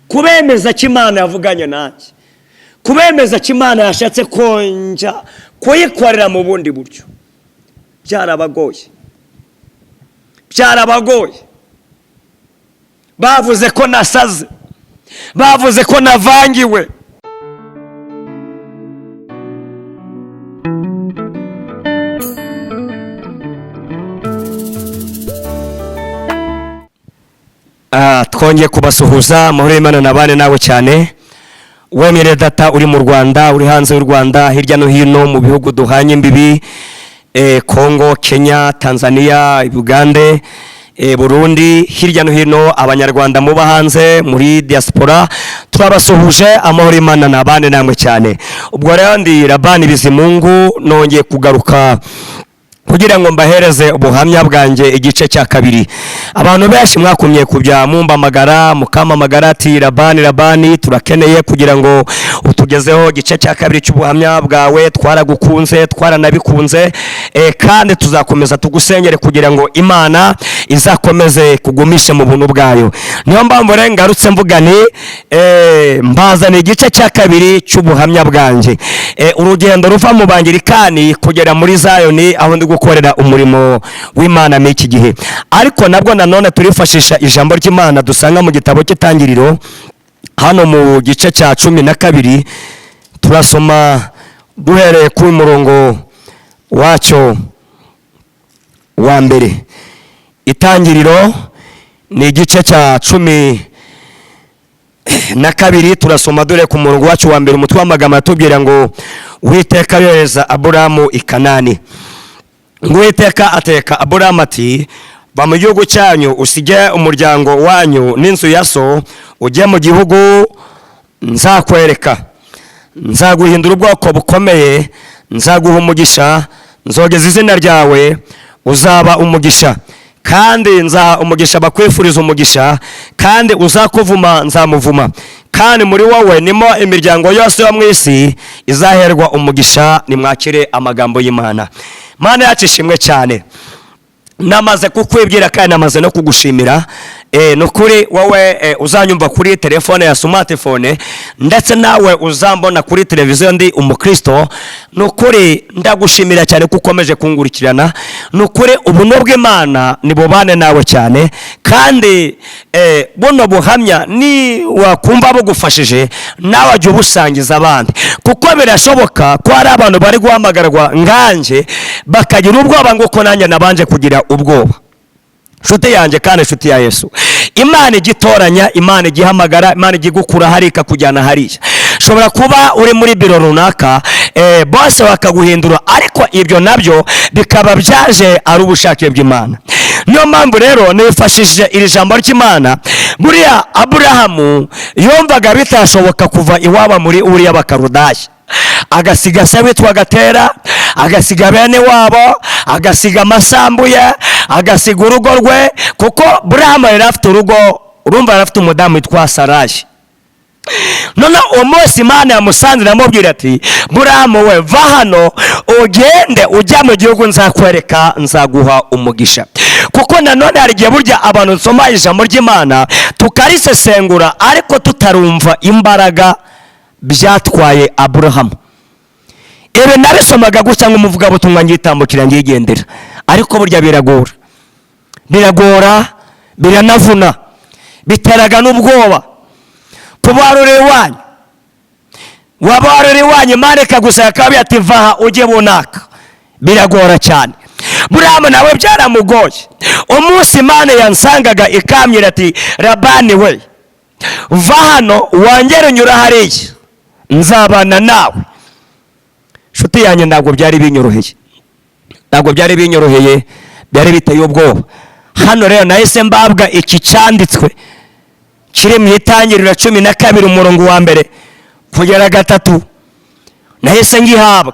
kubemeza ko Imana yavuganye nanjye, kubemeza ko Imana yashatse konja kuyikorera mu bundi buryo. Byarabagoye, bavuze ko nasaze, bavuze ko navangiwe. Twongeye kubasuhuza amahoro y'Imana nabane nawe cyane. Wemere data uri mu Rwanda, uri hanze y'u Rwanda, hirya no hino mu bihugu duhanye imbibi, Kongo, Kenya, Tanzania, Uganda, Burundi, hirya no hino abanyarwanda muba hanze muri diaspora, turabasuhuje amahoro y'Imana nabane namwe cyane. Ubwo rero ndi Labani Bizimungu, nongeye kugaruka kugira ngo mbahereze ubuhamya bwanjye igice cya kabiri. Abantu benshi mwakumye kubya mumpamagara mukamamagara ati Labani turakeneye kugira ngo utugezeho igice cya kabiri cy'ubuhamya bwawe, twaragukunze twaranabikunze, kandi tuzakomeza tugusengere kugira ngo Imana izakomeze kugumisha mu buntu bwayo. Niyo mpamvu ngarutse mvuga ni mbazana igice cya kabiri cy'ubuhamya bwanjye, urugendo ruva mu Bangirikani kugera muri Zayoni aho ndi gukorera umurimo w'Imana n'iki gihe. Ariko nabwo nanone turifashisha ijambo ry'Imana dusanga mu gitabo cy'Itangiriro hano mu gice cya 12, turasoma duhereye ku murongo wacyo wa mbere. Itangiriro ni igice cya 12, turasoma dore ku murongo wacyo wa mbere. Umutwe w'amagambo atubwira ngo Uwiteka yohereza Aburamu i Kanani. Uwiteka ateka Aburamu ati, ba mu gihugu cyanyu usige umuryango wanyu n'inzu ya so, ujye mu gihugu nzakwereka. Nzaguhindura ubwoko bukomeye, nzaguha umugisha, nzogeza izina ryawe, uzaba umugisha. Kandi nzaha umugisha bakwifuriza umugisha, kandi uzakuvuma nzamuvuma. Kandi muri wowe nimo imiryango yose yo mu isi izaherwa umugisha. Nimwakire amagambo y'Imana. Mana yacu ishimwe cyane. Namaze kukwibwira kandi namaze no kugushimira. Nukuri wowe uzanyumva kuri telefone ya smartphone, ndetse nawe uzambona kuri televiziyo ndi umukristo. Nukuri ndagushimira cyane kuko ukomeje kungurikirana. Nukuri ubuntu bw'Imana nibubane nawe cyane, kandi buno buhamya ni wakumva bugufashije nawe ajye ubusangiza abandi, kuko birashoboka ko hari abantu bari guhamagarwa nganje bakagira ubwoba nguko nanjye nabanje kugira ubwoba. Nshuti yanjye kandi nshuti ya Yesu, Imana igitoranya, Imana igihamagara, Imana igikura hari ikakujyana hariya. Shobora kuba uri muri biro runaka, bose bakaguhindura, ariko ibyo nabyo bikaba byaje ari ubushake bw'Imana. Niyo mpamvu rero nifashishije iri jambo ry'Imana. Buriya Aburahamu yumvaga bitashoboka kuva iwaba muri Uriya Bakarudayi, agasiga se witwaga Tera, agasiga bene wabo, agasiga amasambu ye, agasiga urugo rwe, kuko Aburahamu yari afite urugo, urumva yari afite umudamu witwa Sarayi. None uwo munsi Imana yamusanze iramubwira ati, Aburahamu we, va hano ugende ujya mu gihugu nzakwereka, nzaguha umugisha. Kuko nanone hari igihe burya abantu nsoma ijambo ry'Imana tukarisesengura ariko tutarumva imbaraga byatwaye Aburahamu. Ibi nabisomaga gusa nk'umuvugabutumwa ngitambukira ngigendera, ariko burya biragora, biranavuna, biteraga n'ubwoba. Kubarure wanyu, wabarure wanyu Imana ikagusaba akabi ati vaha ujye bunaka, biragora cyane. Aburahamu nawe byaramugoye. Umunsi Imana yansangaga ikamyira ati, Labani we, va hano wongere unyura hariya, nzabana nawe. Nshuti yanjye ntabwo byari binyoroheye, byari biteye ubwoba. Hano rero nahise mbabwa iki cyanditswe kiri mu Itangiriro 12 umurongo wa mbere kugera 3. Nahise ngihabwa.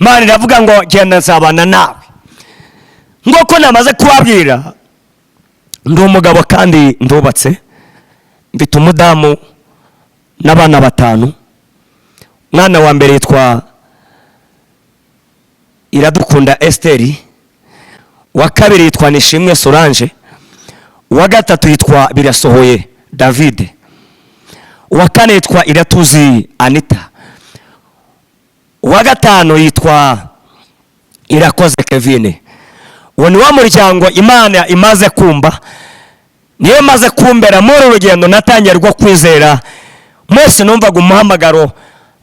Imana iravuga ngo genda nzabana nawe. Ngoko namaze kubabwira, ndi umugabo kandi ndubatse, mfite umudamu n'abana 5. Mwana wa mbere yitwa Iradukunda Esteri, wa kabiri yitwa Nishimwe Solange, wa gatatu yitwa Birasohoye David. uwa kane yitwa Iratuzi Anita, uwa gatanu yitwa Irakoze Kevin. Uwo ni wa muryango Imana imaze kumba, niyo imaze kumbera muri urugendo natangiye rwo kwizera. Mwese numvaga umuhamagaro,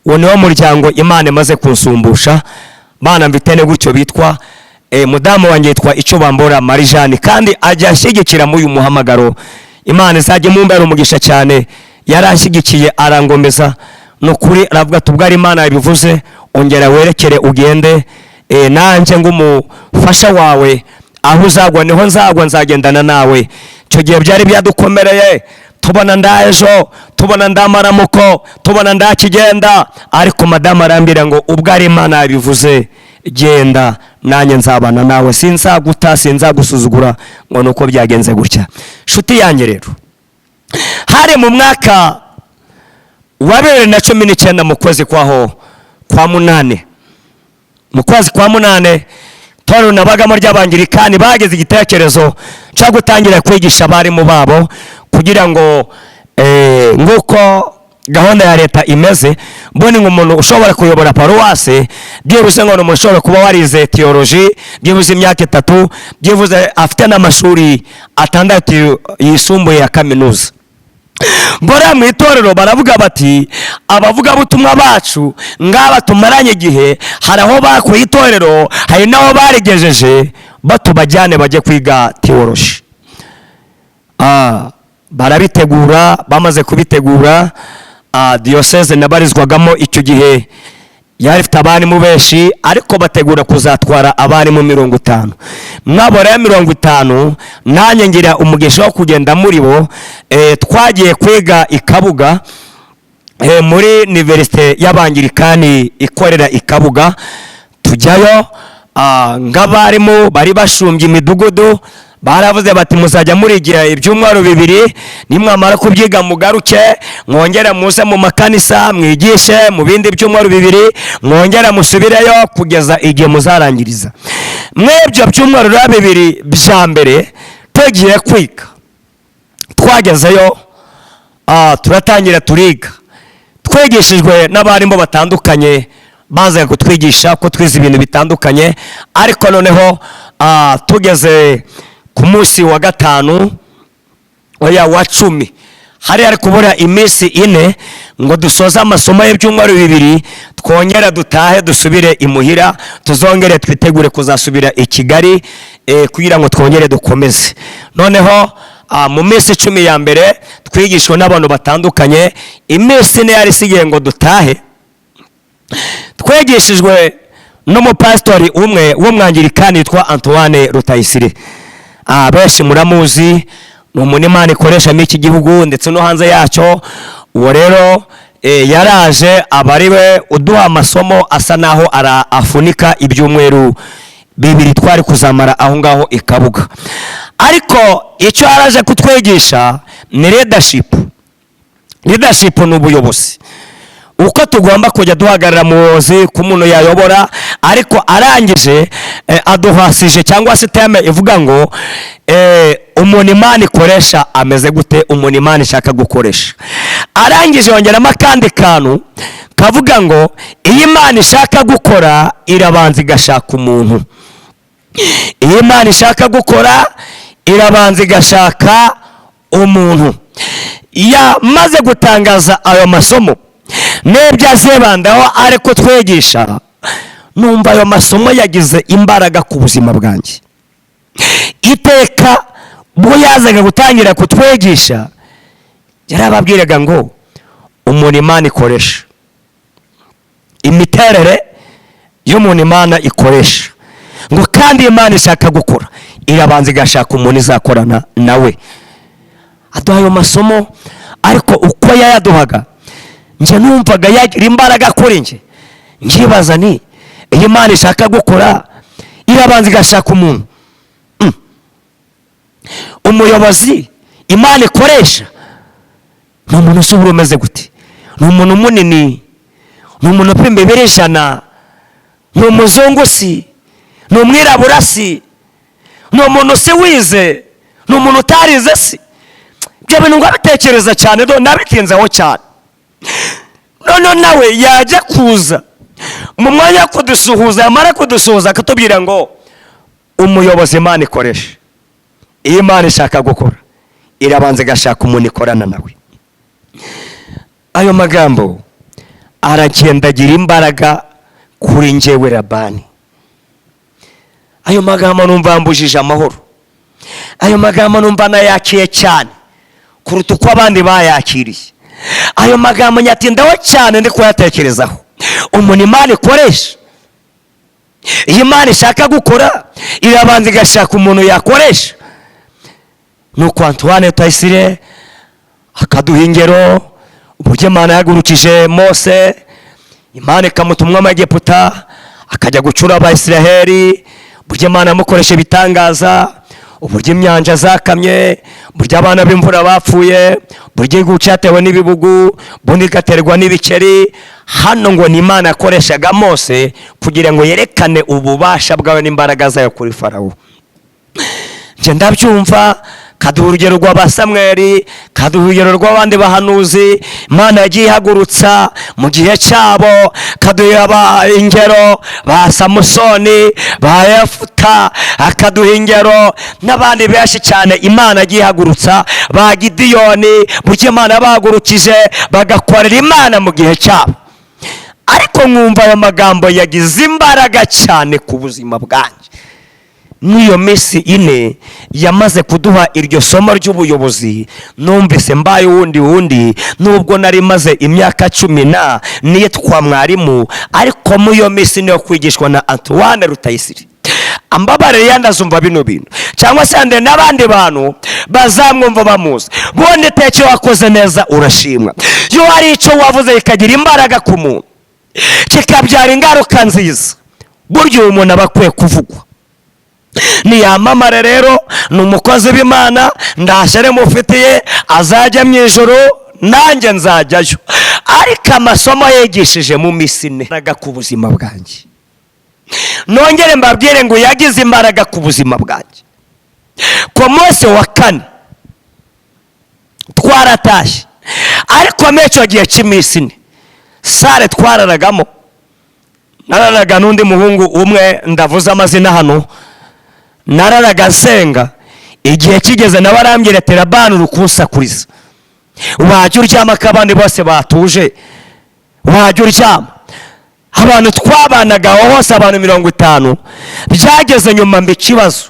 uwo ni wa muryango Imana imaze kunsumbusha. Bana mvitene gutyo bitwa mudamu wanjye yitwa Icobambora Marijani, kandi ajya ashyigikira muri uyu muhamagaro. Imana izajye mumbera umugisha cyane, yaranshyigikiye arangomeza nukuri, aravuga tubwara Imana yabivuze ongera werekere ugende, nanjye ngumufasha wawe, aho uzagwa niho nzagwa, nzagendana nawe. Cyo gihe byari byadukomereye, tubona ndaejo, tubona ndamaramuko, tubona ndakigenda, ariko madamu arambira ngo ubwari Imana yabivuze genda, nanjye nzabana nawe, sinzaguta sinzagusuzugura, ngo nuko byagenze gutya. Shuti yanjye rero, hari mu mwaka wa 2019 mu kwezi kwa munane, mu kwezi kwa munane toro nabagamo ry'abangirikani bageze igitekerezo cyo gutangira kwigisha abarimu babo, kugira ngo nguko gahunda ya leta imeze, mbone nk'umuntu ushobora kuyobora paruwase, byibuze ngo umuntu ushobora kuba warize theology, byibuze imyaka 3, byibuze afite n'amashuri 6 yisumbuye ya kaminuza. Mbora mu itorero baravuga bati abavuga butumwa bacu ngaba tumaranye igihe, hari aho bakuye itorero, hari naho barigejeje, batubajyane bajye kwiga theology. Barabitegura, bamaze kubitegura, diocese nabarizwagamo icyo gihe yari ifite abarimu benshi, ariko bategura kuzatwara abarimu 50. Mwabora ya 50 nanjye ngira umugisha wo kugenda muri bo. Twagiye kwiga Ikabuga, muri universite y'abangirikani ikorera Ikabuga. Tujyayo ng'abarimu bari bashumbye imidugudu, baravuze bati muzajya murigira ibyumweru 2, nimwamara kubyiga mugaruke, mwongera muze mu makanisa mwigishe mu bindi byumweru 2, mwongera musubireyo kugeza igihe muzarangiriza. Mwebyo byumweru 2 bya mbere tugiye kwiga, twagezeyo turatangira turiga, twigishijwe n'abarimu batandukanye baza kutwigisha ko twize ibintu bitandukanye. Ariko noneho tugeze ku munsi wa 5 oya wa 10, hari ari kubura iminsi 4 ngo dusoza amasomo y'ibyumweru 2, twongera dutahe dusubire imuhira, tuzongere twitegure kuzasubira i Kigali kugira ngo twongere dukomeze. Noneho mu minsi 10 ya mbere twigishwe n'abantu batandukanye, iminsi 4 yari sigiye ngo dutahe, twegeshejwe n'umupastori umwe w'umwangirikani yitwa Antoine Rutayisire. Benshi muramuzi, ni umuntu Imana ikoresha muri iki gihugu ndetse no hanze yacyo. Uwo rero yaraje abariwe uduha amasomo asa naho afunika ibyumweru 2 twari kuzamara aho ngaho Ikabuga. Ariko icyo araje kutwigisha ni leadership. Leadership ni ubuyobozi, uko tugomba kujya duhagarara mu buyobozi ku muntu yayobora. Ariko arangije aduhasije cyangwa se teme ivuga ngo umuntu Imana ikoresha ameze gute, umuntu Imana ishaka gukoresha. Arangije yongeramo akandi kantu kavuga ngo iyi Imana ishaka gukora irabanza igashaka umuntu. Iyi Imana ishaka gukora irabanza igashaka umuntu. Yamaze gutangaza ayo masomo nebyo azebandaho ariko twegisha, numva ayo masomo yagize imbaraga ku buzima bwanjye. Iteka bwo yazaga gutangira kutwegisha, yarababwiraga ngo umuntu Imana ikoresha, imiterere y'umuntu Imana ikoresha, ngo kandi Imana ishaka gukora irabanza igashaka umuntu izakorana nawe. Aduha ayo masomo, ariko uko yayaduhaga nje numvaga yagira imbaraga kuri nje. Nkibaza ni iyi Imana ishaka gukora irabanza igashaka umuntu. Umuyobozi Imana ikoresha ni umuntu ushobora umeze gute? Ni umuntu munini, ni umuntu upima 100, ni umuzungu si, ni umwirabura si, ni umuntu se wize, ni umuntu utarize si. Ibyo bintu ngabitekereza cyane, nabitinzeho cyane. none nawe yajya kuza mu mwanya wo kudusuhuza, yamara kudusuhuza akatubwira ngo umuyobozi Imana ikoresha, iyo Imana ishaka gukora irabanza igashaka umuntu ikorana nawe. Ayo magambo aragendagira imbaraga kuri njyewe Labani. Ayo magambo numva mbujije amahoro, ayo magambo numva nayakiye cyane kuruta uko abandi bayakiriye. Ayo magambo nyatindaho cyane ndi kuyatekerezaho. Umuntu Imana ikoresha, iyo Imana ishaka gukora irabanza igashaka umuntu yakoresha. Nuko Antoine Rutayisire akaduha ingero uburyo Imana yagurukije Mose, Imana ikamutumwa mu Egiputa akajya gucura Abayisiraheli, uburyo Imana yamukoresha ibitangaza, uburyo inyanja zakamye, uburyo abana b'imvura bapfuye, uburyo igihugu cyatewe n'ibibugu, ubundi igaterwa n'ibikeri. Hano ngo ni Imana yakoreshaga Mose kugira ngo yerekane ububasha bwawe n'imbaraga zayo kuri Farawo. Nje ndabyumva, kaduha urugero rwa Samweli, kaduha urugero rw'abandi bahanuzi Imana yagiye ihagurutsa mu gihe cyabo, kaduha ingero ba Samusoni, ba Yefuta, akaduha ingero n'abandi benshi cyane Imana yagiye ihagurutsa, ba Gidiyoni, burya Imana yabahagurukije bagakorera Imana mu gihe cyabo. Ariko mwumva ayo magambo yagize imbaraga cyane ku buzima bwanjye. N'iyo minsi ine yamaze kuduha iryo somo ry'ubuyobozi, numvise mbaye wundi nubwo nari maze imyaka 10 nitwa mwarimu, ariko mu iyo minsi niyo kwigishwa na Antoine Rutayisire ambabare yandazumva bino bintu, cyangwa se ande n'abandi bantu bazamwumva bamuzi. Bonde teke wakoze neza urashimwa. Yo hari icyo wavuze ikagira imbaraga ku muntu kikabyara ingaruka nziza, buryo umuntu abakwiye kuvugwa. Niyamamare rero ni umukozi w'Imana, ndashyire mufitiye azajya mu ijoro nanjye nzajyayo. Ariko amasomo yigishije mu minsi ine ku buzima bwanjye, nongere mbabwire ngo yagize imbaraga ku buzima bwanjye. Ku munsi wa 4 twaratashye, ariko mecho gihe cy'iminsi ine sare twararagamo, nararaga n'undi muhungu umwe ndavuza amazina hano, nararaga nsenga. Igihe kigeze nawe arambwira ati Labani urukusakuriza, wajya uryama ko abandi bose batuje, wajya uryama. Abantu twabanaga hose abantu 50, byageze nyuma mbi kibazo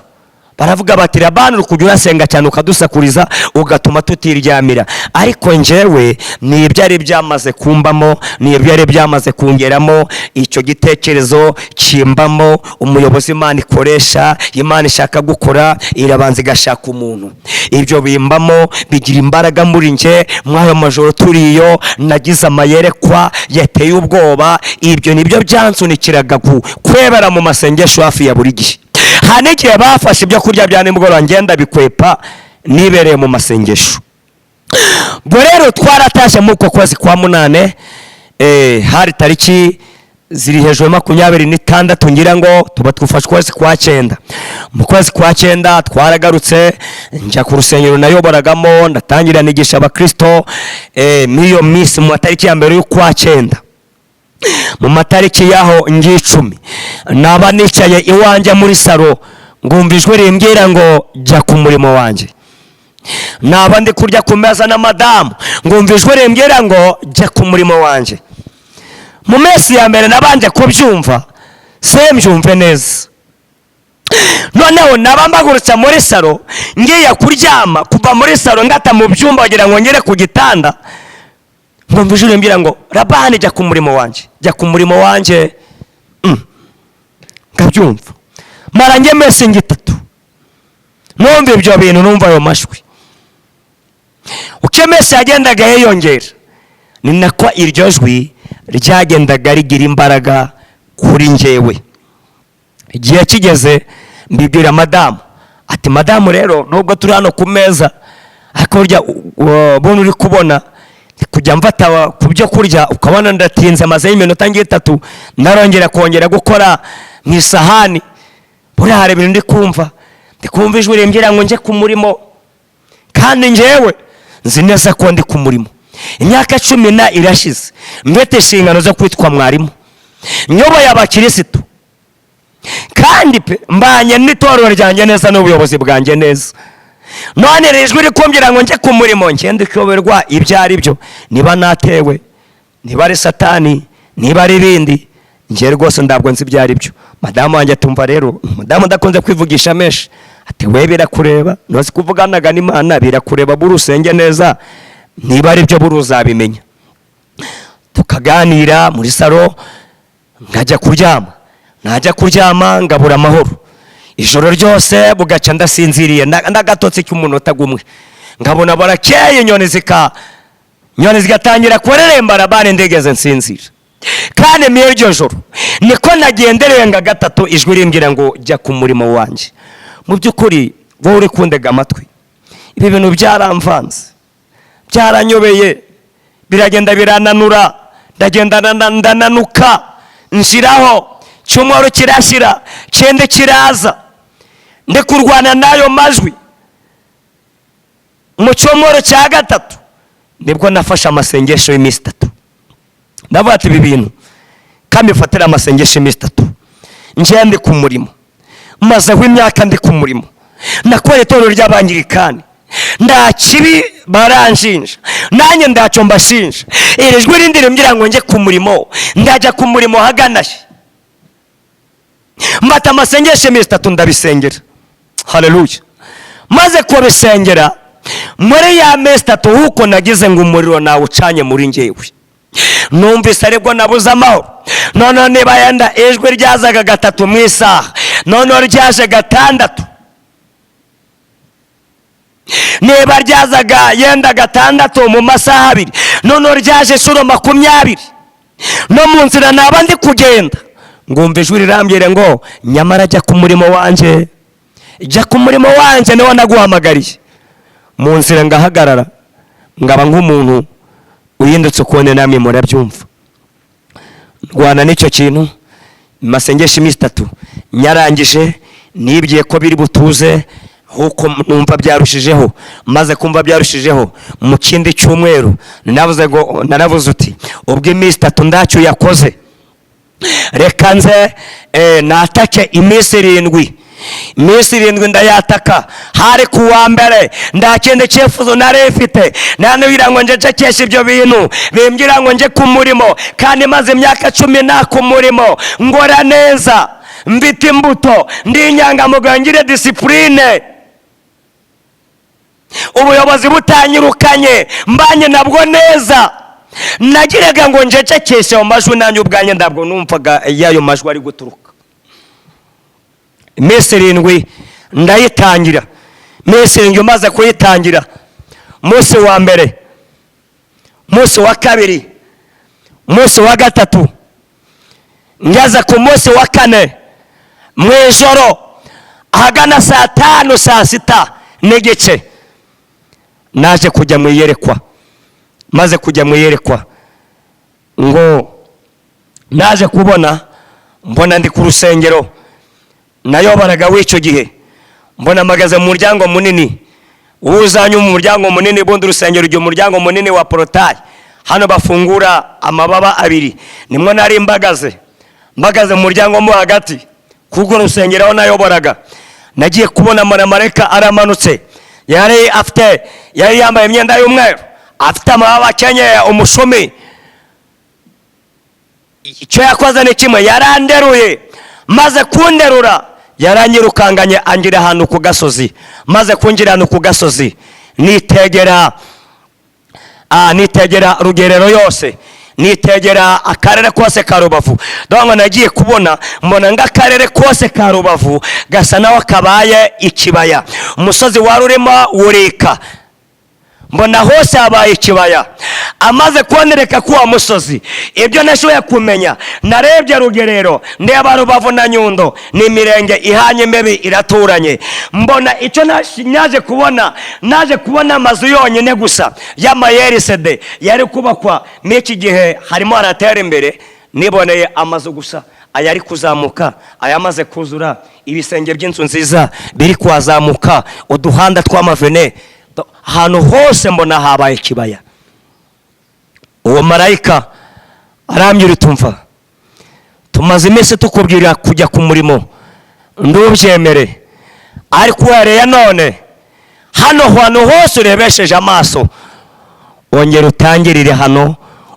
baravuga bati Labani urukujya urasenga cyane ukadusakuriza ugatuma tutiryamira. Ariko njyewe ni ibyari byamaze kumbamo, ni ibyari byamaze kungeramo, icyo gitekerezo kimbamo. Umuyobozi Imana ikoresha, Imana ishaka gukora irabanza igashaka umuntu. Ibyo bimbamo bigira imbaraga muri nje. Mwayo majoro turiyo nagize amayerekwa yateye ubwoba. Ibyo nibyo byansunikiraga kwebera mu masengesho hafi ya buri gihe. Hanigiye bafashe ibyo kurya bya nimugoroba ngenda bikwepa nibereye mu masengesho. Bwo rero twaratashe mu kwezi kwa 8, hari tariki ziri hejuru 26 ngira ngo tuba twufashe kwezi kwa 9. Mu kwezi kwa 9 twaragarutse njya ku rusengero nayoboragamo, ndatangira nigisha abakristo miyo minsi mu tariki ya mbere y'ukwa 9. Mu matariki yaho ngicumi naba nicaye iwanje muri saro, ngumva ijwi rimbwira ngo jya ku murimo wanjye. Naba ndi kurya ku meza na madamu, ngumva ijwi rimbwira ngo jya ku murimo wanjye. Mu mesi ya mbere nabanje kubyumva sembyumve neza. Noneho nabambagurutsa muri saro ngiye kuryama, kuva muri saro ngata mu byumba wagira ngo ngere ku gitanda, ngumva ijwi rimbwira ngo Labani jya ku murimo wanjye, jya ku murimo wanjye. Ngabyumva mara nge mesi 3 numva ibyo bintu, numva ayo mashwi. Uko mesi yagendaga yiyongera ni nako iryo jwi ryagendaga rigira imbaraga kuri njyewe. Igihe kigeze mbibwira madamu ati madamu rero nubwo turi hano ku meza, ariko burya bona uri kubona kujya mfata ku byo kurya ukabona ndatinze maze y'iminota 3 narongera kongera gukora mu isahani. Buriya hari ibintu ndi kumva ijwi rimbwira ngo nje ku murimo, kandi njyewe nzi neza ko ndi ku murimo. imyaka 10 irashize mbete inshingano zo kwitwa mwarimu, nyoboye abakirisitu kandi pe mbanye n'itorero ryanjye neza n'ubuyobozi bwanjye neza. None rijwi rikumbwira ngo nje ku murimo, ngende kuyoberwa ibyo ari byo, niba natewe, niba ari satani, niba ari ibindi, ngiye rwose ndabwo nzi ibyo ari byo. Madamu wanjye atumva rero, madamu ndakunze kwivugisha menshi, ati we birakureba, nose kuvuganaga n'Imana birakureba, burusenge neza, niba ari byo buruzabimenya. Tukaganira muri salo, ngajya kuryama, najya kuryama ngabura amahoro, ijoro ryose bugaca ndasinziriye ndagatotse cy'umunota gumwe, ngabona barakeye inyoni zigatangira kureremba bane ndegeze nsinzira. Kandi miyo iryo joro niko nagendereye nga gatatu ijwi rimbwira ngo jya ku murimo wanjye. Mu by'ukuri wowe uri kundega amatwi, ibi bintu byaramvanze, byaranyobeye, biragenda birananura, ndagenda ndananuka, nshiraho cyumweru kirashira, cyende kiraza, ndi kurwana nayo majwi. Mu cyumweru cya gatatu nibwo nafashe amasengesho y'iminsi 3, ndavuga ati ibi bintu kandi fatira amasengesho y'iminsi 3, nje ndi ku murimo, maze w'imyaka ndi ku murimo, nakoreye itorero ry'Abangirikani, nda kibi baranjinja, nanjye ndacyo mbashinja. Iri jwi rindi rimbwira ngo nje ku murimo, ndajya ku murimo haganashi, mbata amasengesho y'iminsi 3 ndabisengera. Haleluya. Maze kubisengera muri ya minsi 3 huko nagize ngo umuriro nawe ucanye muri njyewe, numvise aribwo nabuze amahoro. None niba yenda ijwi ryazaga 3 mu isaha, none ryaje 6, niba ryazaga yenda 6 mu masaha 2, none ryaje 20. No mu nzira naba ndi kugenda ngumva ijwi rirambwira ngo nyamara jya ku murimo wanjye, jya ku murimo wanjye niwo naguhamagariye. Mu nzira ngahagarara, ngaba nk'umuntu uyindutse kubone namwe murabyumva. Rwana n'icyo kintu, masengesho iminsi 3 nyarangije, nibwiye ko biri butuze huko numva byarushijeho. Maze kumva byarushijeho mu kindi cyumweru naravuze uti ubwo iminsi 3 ndacyo yakoze, reka nze natake iminsi 7. Iminsi 7 ndayataka. Hari kuwa mbere ndakende cyefuzo narefite, nanubira ngo nje cekesha ibyo bintu bimbwira ngo nje ku murimo, kandi maze imyaka 10 ku murimo, ngora neza, mfite imbuto, ndi inyangamugayo, ngire discipline, ubuyobozi butanyirukanye, mbanye nabwo neza. Nagiraga ngo nje cekesha mu majwi, nanjye ubwanye ndabwo numvaga yayo majwi ari guturuka. Iminsi 7 ndayitangira. Iminsi 7 maze kuyitangira, munsi wa mbere, munsi wa kabiri, munsi wa gatatu, ngaza ku munsi wa 4 mu ijoro ahagana saa 5 saa 6 n'igice naje kujya mu iyerekwa. Maze kujya mu iyerekwa ngo naje kubona, mbona ndi ku rusengero nayobaraga w'icyo gihe, mbona magaze mu muryango munini, uzanye mu muryango munini, bundi urusengero ryo muryango munini wa portail, hano bafungura amababa 2, nimwe nari mbagaze mu muryango mo hagati kuko rusengero aho nayoboraga. Nagiye kubona mareka aramanutse, yari yambaye imyenda y'umweru, afite amababa akenyeye umushumi. Icyo yakoze ni kimwe, yaranderuye, maze kunderura yaranyirukanganye angira ahantu ku gasozi. Maze kungira ahantu ku gasozi nitegera Rugerero yose, nitegera akarere kose ka Rubavu. Dongo nagiye kubona, mbona ng'akarere kose ka Rubavu gasa naho kabaye ikibaya, umusozi wari urimo wurika, mbona hose habaye ikibaya. Amaze kubonereka kuwa musozi, ibyo nashoboye kumenya, narebye Rugerero, ndeba Rubavu na Nyundo, ni imirenge ihanye imbibi iraturanye. Mbona icyo naje kubona amazu yonyine gusa y'amayerisede yari kubakwa n'iki gihe harimo haratera imbere. Niboneye amazu gusa ayari kuzamuka, ayamaze kuzura, ibisenge by'inzu nziza biri kuzamuka, uduhanda tw'amavene, ahantu hose mbona habaye ikibaya. marayika arambwira utumva, tumaze iminsi tukubwira kujya ku murimo ndubyemere, ariko uhereye none hano hantu hose urebesheje amaso ongera utangirire hano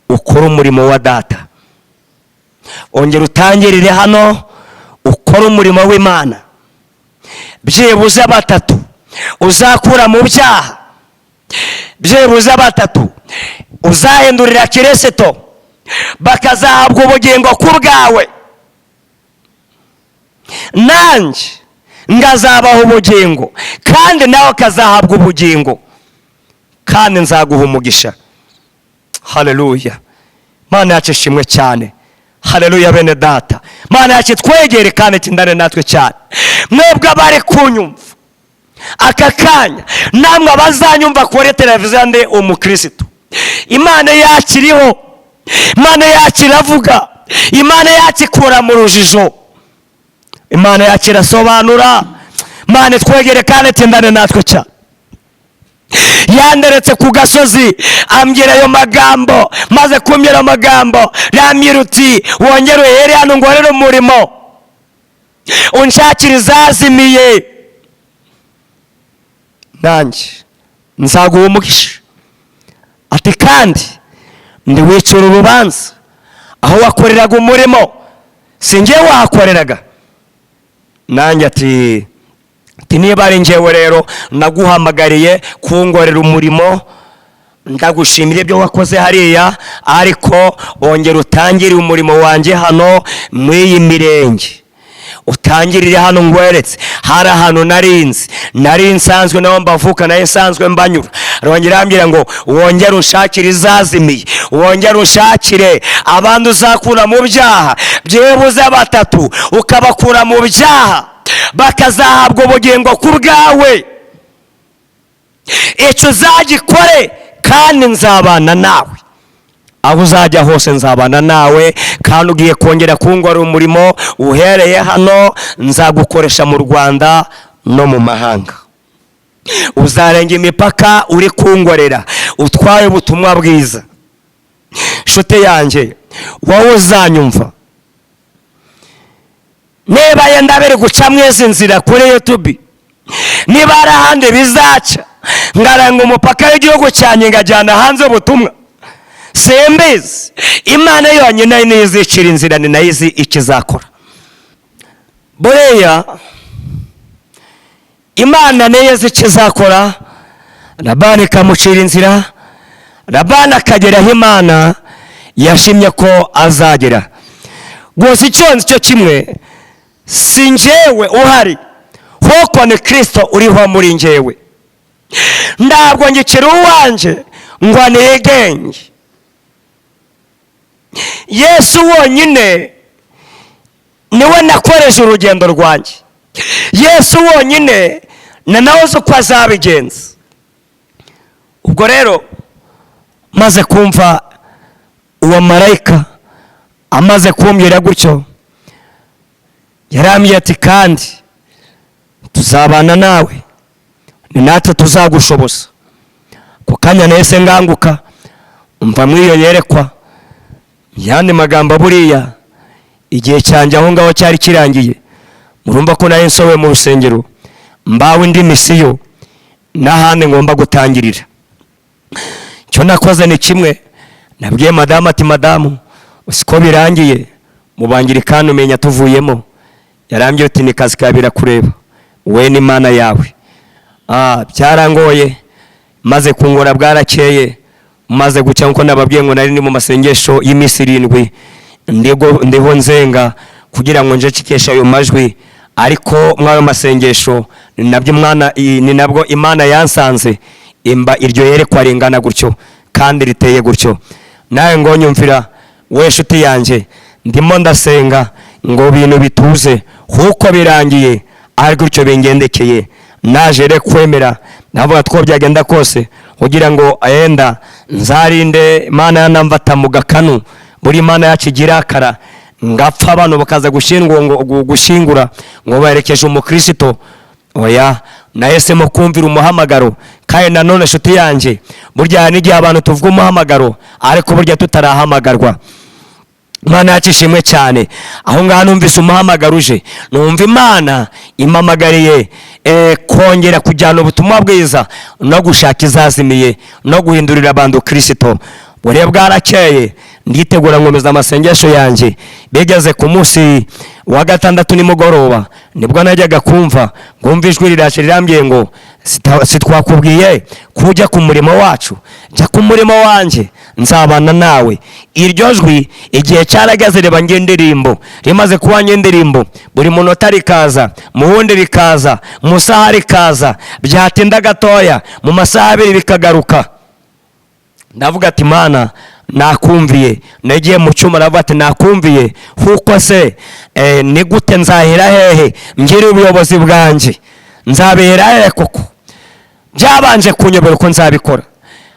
ukora umurimo wa data. Ongera utangirire hano ukora umurimo w'Imana. Byibuze batatu uzakura mu byaha, byibuze batatu uzahindurira Kristo bakazahabwa ubugingo ku bwawe, nanjye ngazabaho ubugingo kandi nawe kazahabwa ubugingo, kandi nzaguha umugisha. Haleluya. Mana yacu ishimwe cyane. Haleluya bene data. Mana yacu twegere kandi tindane natwe cyane. Mwebwe abari kunyumva aka kanya, namwe abazanyumva kuri televiziyo ndi umukristo, Imana yacu iriho, Imana yacu iravuga, Imana yacu ikura mu rujijo, Imana yacu irasobanura. Mana twegere kandi tindane natwe cyane. Yanderetse ku gasozi ambwira ayo magambo, maze kumvira amagambo rambwira uti wongere uhere hano ngorere umurimo unshakira izazimiye, nanjye nzaguha umugisha. Ati kandi ndi wicura urubanza aho wakoreraga umurimo sinjye wahakoreraga. Nanjye ati niba ari njyewe rero naguhamagariye kungorera umurimo, ndagushimira ibyo wakoze hariya, ariko ongera utangire umurimo wanjye hano mw'iyi mirenge, utangirire hano ngweretse. Hari ahantu nari nsanzwe naho mbavuka, nayo nsanzwe mbanyura. Arongera arambwira ngo wongere ushakire izazimiye, wongere ushakire abandi uzakura mu byaha, byibuze batatu ukabakura mu byaha bakazahabwa ubugingo ku bwawe. Icyo uzagikore kandi nzabana nawe, aho uzajya hose nzabana nawe, kandi ugiye kongera kungorera umurimo uhereye hano nzagukoresha mu Rwanda no mu mahanga. Uzarenga imipaka uri kungorera utwaye ubutumwa bwiza. Nshuti yanjye, wowe uzanyumva, niba yenda biri guca mwezi nzira kuri YouTube, niba hari ahandi bizaca ngaranga umupaka w'igihugu cyanjye ngajyana hanze ubutumwa, simbizi. Imana yonyine niyo izicira inzira, ni nayo izi ikizakora. Buriya Imana niyo izi ikizakora. Labani ikamucira inzira, Labani akagera aho Imana yashimye ko azagera. Gusa icyo nzi cyo kimwe, si njyewe uhari, kuko ni Kristo uriho muri njyewe. Ntabwo ngikira uwanjye ngo nigenge. Yesu wonyine niwe nakoresha urugendo rwanjye. Yesu wonyine ni nawe uzi uko azabigenza. Ubwo rero maze kumva uwo marayika amaze kumbwira gutyo, yarambwiye ati kandi tuzabana nawe, ni natwe tuzagushoboza. Ku kanya nahise nganguka umva muri iyo yerekwa. Yandi magambo buriya igihe cyanjye aho ngaho cyari kirangiye, murumva ko nayo nsowe mu rusengero mbawe indi misiyo n'ahandi ngomba gutangirira. Cyo nakoze ni kimwe, nabwiye madamu ati madamu usiko birangiye mubangirikana umenya tuvuyemo. Yarambye uti ni kazi kabira kureba we n'Imana yawe. Byarangoye, maze kungora bwarakeye, maze gucya nko nababwiye ngo nari ni mu masengesho y'imisi 7 ndiho nzenga kugira ngo nje cikesha ayo majwi. Ariko mwayo masengesho ni nabwo Imana yansanze imba iryo yerekwa ringana gutyo kandi riteye gutyo. Nawe ngo nyumvira we shuti yanjye, ndimo ndasenga ngo bintu bituze, huko birangiye ari gutyo bingendekeye. Naje re kwemera navuga two byagenda kose kugira ngo ayenda nzarinde Imana yanamvata mu gakanu. Buri Imana yakigira akara ngapfa abantu bakaza gushingura ngo baherekeje umukristo. Oya, nahisemo kumvira umuhamagaro. Kandi nanone nshuti yanjye, burya n'igihe abantu tuvuga umuhamagaro ariko burya tutarahamagarwa. Imana yacu ishimwe cyane. Aho ngaho numvise umuhamagaro uje, numva Imana impamagariye kongera kujyana ubutumwa bwiza no gushaka izazimiye no guhindurira abantu Kristo. Buriya bwarakeye nditegura nkomeza amasengesho yanjye. Bigeze ku munsi wa gatandatu nimugoroba nibwo najyaga kumva ngumva ijwi riraje rirambwiye ngo sitwakubwiye kujya ku murimo wacu, jya ku murimo wanjye nzabana nawe. Iryo jwi igihe cyarageze reba ngendirimbo rimaze kuba ngendirimbo, buri munota rikaza, mu wundi rikaza, mu saha rikaza, byatinda gatoya mu masaha abiri bikagaruka. Ndavuga ati Mana nakumviye. Nagiye mu cyuma ndavuga ati nakumviye, kuko se ni gute nzahera hehe ngire ubuyobozi bwanjye, nzabera hehe koko? Byabanje kunyobera uko nzabikora.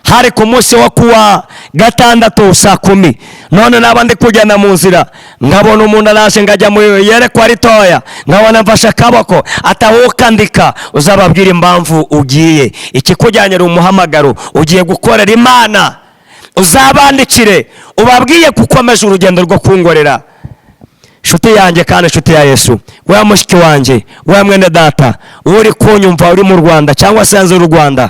Hari ku munsi wo kuwa gatandatu saa 10, none naba ndi kugenda mu nzira nkabona umuntu araje ngajya mu yerekwa ritoya, nkabona mfashe akaboko atahuka ndika. Uzababwira impamvu ugiye, ikikujyanye ari umuhamagaro, ugiye gukorera Imana. Uzabandikire ubabwiye gukomeje urugendo rwo kungorera. Nshuti yanjye kandi nshuti ya Yesu, we mushiki wanjye, we mwene data, uri kunyumva uri mu Rwanda cyangwa se hanze y'u Rwanda,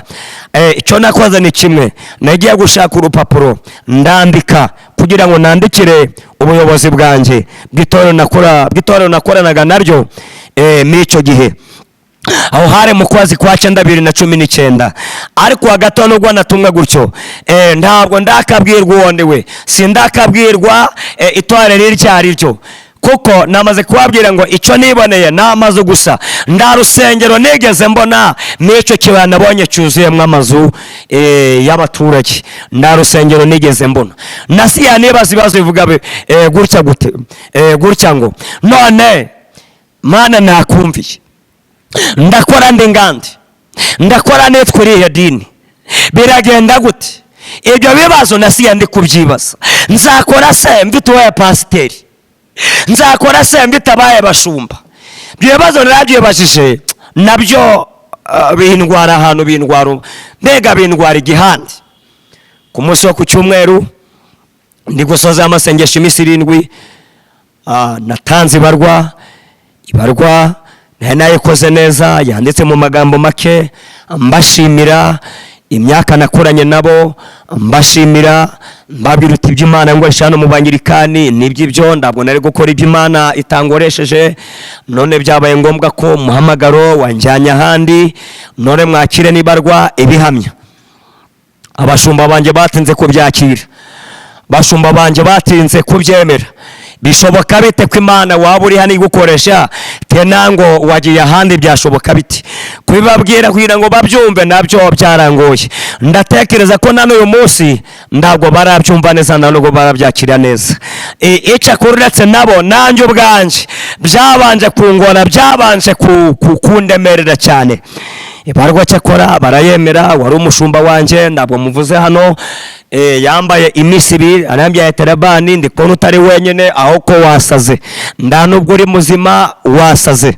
icyo nakoze ni kimwe, nagiye gushaka urupapuro ndandika kugira ngo nandikire ubuyobozi bwanjye bw'itorero nakoranaga naryo muri icyo gihe. Aho hari mu kwezi kwa 2019, ariko hagati n'ubwo natumwe gutyo ntabwo ndakabwirwa uwo ndiwe, sindakabwirwa itorero ryari ryo, kuko namaze kubabwira ngo icyo niboneye n'amazu gusa. Nda rusengero nigeze mbona n'icyo kibaya nabonye cyuzuyemo amazu y'abaturage. Nda rusengero nigeze mbona. Nasiya nibaza ibibazo bivuga gutya gute, gutya ngo none Mana nakumviye, ndakora ndi ngandi, ndakora netwiriye dini, biragenda gute? Ibyo bibazo nasiya ndi kubyibaza. Nzakora se mfite uwaye pasiteri, nzakora se mbitabaye bashumba? Ibyo bibazo narabyibajije, nabyo bindwara ahantu, mbega bindwara igihande. Ku munsi wo ku cyumweru ndi gusoza amasengesho iminsi 7, natanze ibarwa nayikoze neza, yanditse mu magambo make mbashimira imyaka nakoranye nabo, mbashimira mbabwira uti iby'Imana ngo ishano mu bangirikani niby'ibyo, ntabwo nari gukora iby'Imana itangoresheje. None byabaye ngombwa ko muhamagaro wanjyanye ahandi, none mwakire nibarwa ibihamya. Abashumba banje batinze kubyakira, bashumba banje batinze kubyemera. Bishoboka bite ko Imana waba uri hano igukoresha tenango wagiye ahandi? Byashoboka biti kubibabwira kugira ngo babyumve? Nabyo byarangoye. Ndatekereza ko nano uyu munsi ntabwo barabyumva neza, ntabwo barabyakira neza. Icya kuretse nabo nanjye ubwanje byabanje kungora, byabanje kundemerera cyane. Ibarwa cyakora barayemera. Wari umushumba wanjye, ntabwo muvuze hano, yambaye iminsi 2 arambya terabani, ndikona utari wenyine aho ko wasaze. Nda nubwo uri muzima wasaze,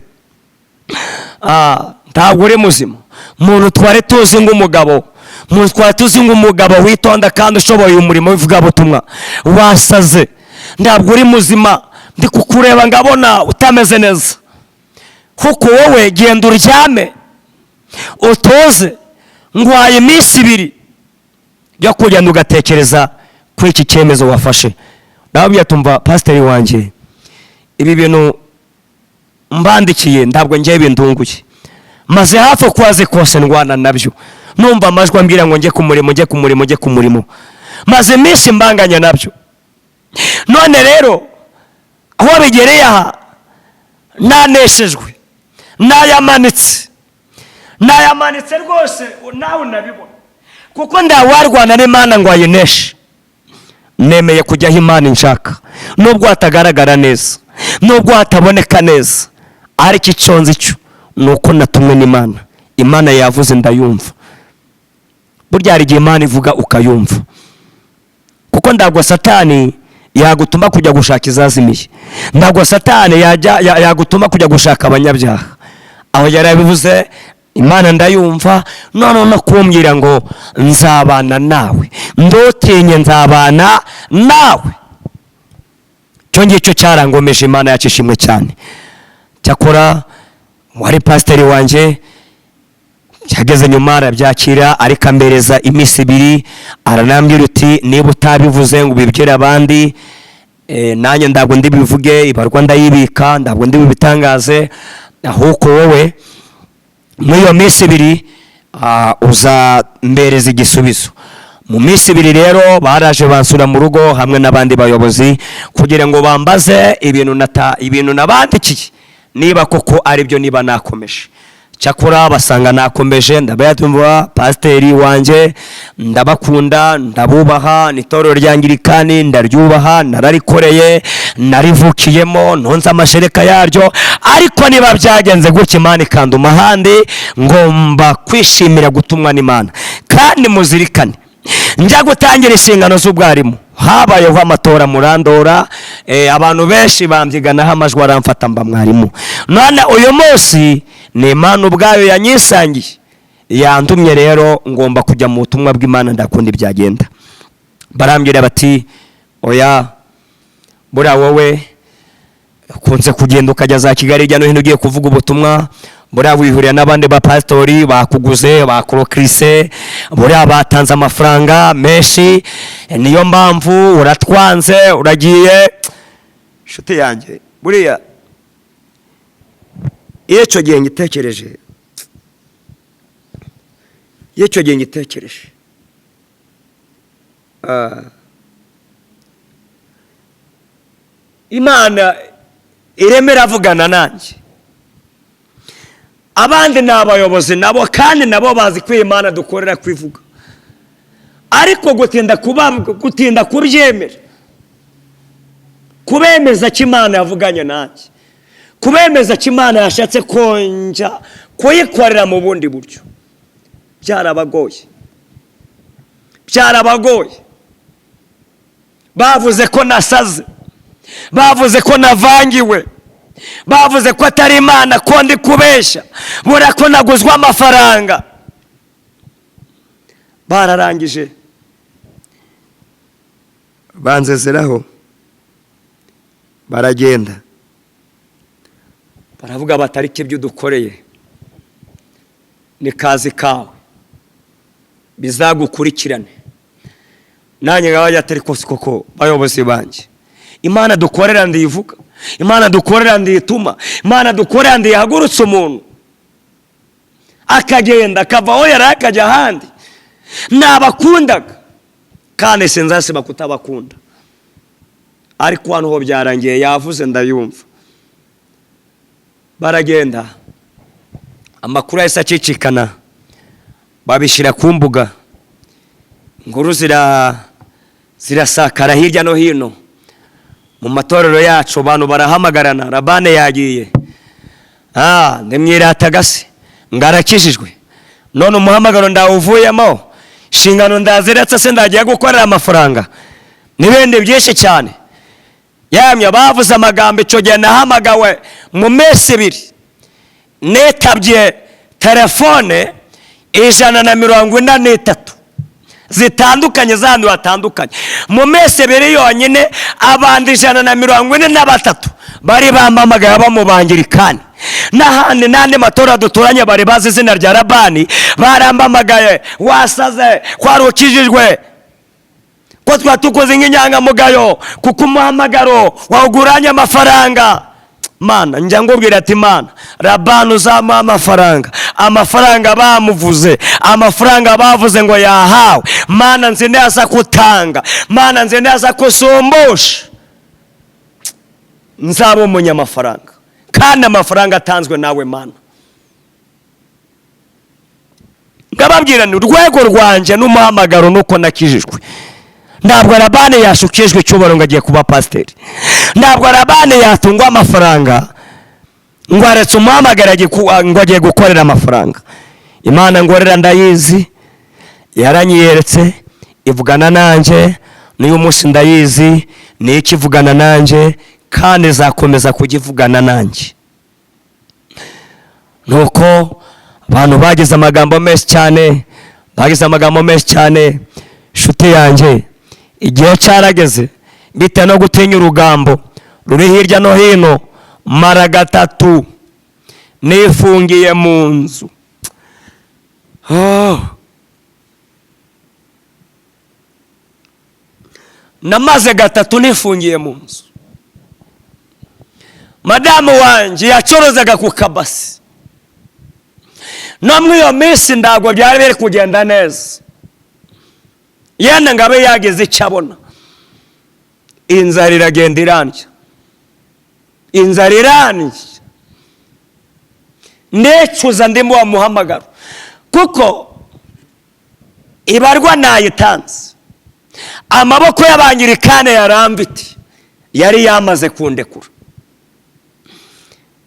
ntabwo uri muzima. Muntu twari tuzi ng'umugabo, muntu twari tuzi ng'umugabo witonda kandi ushoboye umurimo w'ivuga butumwa, wasaze. Ntabwo uri muzima, ndi kukureba ngabona utameze neza. Kuko wowe genda uryame utoze, ngwaye iminsi 2 yo kugenda ugatekereza kuri iki cyemezo wafashe. Ndababwira tumva pasiteri wanjye, ibi bintu mbandikiye ntabwo ngiye bindunguye, maze hafi kwaze kose ndwana nabyo, numva amajwi ambwira ngo njye ku murimo, maze iminsi mbanganya nabyo. None rero aho bigereye aha naneshejwe, nayamanitse rwose, nawe unabibona, kuko ndawarwana n'Imana ngo ayineshe. Nemeye kujyaho Imana inshaka, nubwo hatagaragara neza, nubwo hataboneka neza, ariko icyo nzi cyo nuko natumwe n'Imana. Imana yavuze ndayumva. Burya hari igihe Imana ivuga ukayumva, kuko ntabwo Satani yagutuma kujya gushaka izazimiye, ntabwo Satani yagutuma kujya gushaka abanyabyaha. Aho yarabivuze Imana ndayumva, none no kumbwira ngo nzabana nawe, ndotinye nzabana nawe. Cyo ngicyo cyarangomeje. Imana yacu ishimwe cyane. Cyakora wari pasiteri wanjye cyageze nyuma arabyakira, ariko ambereza iminsi 2, aranambwira uti niba utabivuze ngo ubibwire abandi, nanjye ntabwo ndibivuge, ibarwa ndayibika, ntabwo ndibitangaze, ahubwo wowe muri iyo minsi 2 uzambereza igisubizo. Mu minsi 2 rero baraje bansura mu rugo hamwe n'abandi bayobozi kugira ngo bambaze ibintu nabandikiye niba koko ari byo, niba nakomeje. Cyakora basanga nakomeje. Ndabayatumva pasiteri wanjye, ndabakunda, ndabubaha, n'itorero ry'Anglikani ndaryubaha, nararikoreye, narivukiyemo, nonza amashereka yaryo. Ariko niba byagenze gutya Imana ikanduma ahandi, ngomba kwishimira gutumwa n'Imana. Kandi muzirikane, njya gutangira inshingano z'ubwarimu habayeho amatora murandora, abantu benshi bambyiganaho amajwi aramfata mba mwarimu. None uyu munsi ni Imana ubwayo yanyisangiye, yantumye rero ngomba kujya mu butumwa bw'Imana. Ndakunda ibyagenda. Barambwira bati oya, buriya wowe ukunze kugenda ukajya za Kigali hirya no hino ugiye kuvuga ubutumwa, buriya wihurira n'abandi bapasitori bakuguze, bakurokrise, buriya batanze amafaranga menshi, niyo mpamvu uratwanze uragiye. Nshuti yanjye, buriya iyo icyo gihe ngitekereje, Imana iremera avugana nanjye. Abandi ni abayobozi nabo, kandi nabo bazi ko Imana dukorera kwivuga, ariko gutinda kubyemera, kubemeza ko Imana yavuganye nanjye, kubemeza ko Imana yashatse konja kuyikorera mu bundi buryo, byarabagoye. Bavuze ko nasaze, bavuze ko navangiwe, bavuze ko atari Imana, ko ndi kubeshya, bura ko naguzwa amafaranga. Bararangije banzezeraho, baragenda, baravuga batari ibyo dukoreye ni kazi kawe, bizagukurikirane. Nanjye ngabajya atari koko bayobozi banjye, Imana dukorera ndivuga, Imana dukorera ndituma, Imana dukorera ndihagurutse umuntu akagenda akava aho yari akajya ahandi. Nabakundaga kandi sinzasiba kutabakunda, ariko hano ho byarangiye. Yavuze ndayumva, baragenda, amakuru yahise acicikana, babishyira ku mbuga, inkuru zirasakara hirya no hino mu matorero yacu. Abantu barahamagarana, Rabane yagiye, ndimwiratagase ngarakijijwe, none umuhamagaro ndawuvuyemo, inshingano ndaziretse, se ndagiye gukorera amafaranga n'ibindi byinshi cyane. Yamye bavuze amagambo, icyo gihe nahamagawe mu minsi 2, netabye telefone 143 zitandukanye z'ahantu hatandukanye. Mu minsi 2 yonyine abandi 143 bari bampamagaye bamubangirikani. N'andi matora duturanye bari bazi izina rya Rabani, barambamagaye, wasaze, kwarukijijwe, ko twatukoze nk'inyangamugayo, kuko umuhamagaro wawuguranye amafaranga. Mana njya ngubwira ati Mana, Rabani uzamuha amafaranga bamuvuze, amafaranga bavuze ngo yahawe. Mana nzi neza kutanga, Mana nzi neza kusumbusha, nzaba umunyamafaranga, kandi amafaranga atanzwe nawe Mana. Ngababwira ni urwego rwanjye n'umuhamagaro nuko nakijijwe. Ntabwo Rabani yashukijwe icyubaro ngo agiye kuba pasiteri, ntabwo Rabani yatungwa amafaranga ngo aretse umuhamagara ngo agiye gukorera amafaranga. Imana ngorera ndayizi, yaranyiyeretse, ivugana nanjye, n'uyu munsi ndayizi, ni ikivugana nanjye, kandi zakomeza kugivugana nanjye. Nuko abantu bagize amagambo menshi cyane, nshuti yanjye igihe cyarageze bitewe no gutinya urugambo ruri hirya no hino. mara gatatu nifungiye mu nzu. namaze gatatu nifungiye mu nzu. madamu wanjye yacuruzaga ku kabasi. no muri iyo minsi ntabwo byari biri kugenda neza, yenda ngo abe yagize icyo abona. inzara iragenda irandya, necuza ndimo wa muhamagaro, kuko ibarwa nayitanze. amaboko y'abangirikane yarambiti yari yamaze kundekura.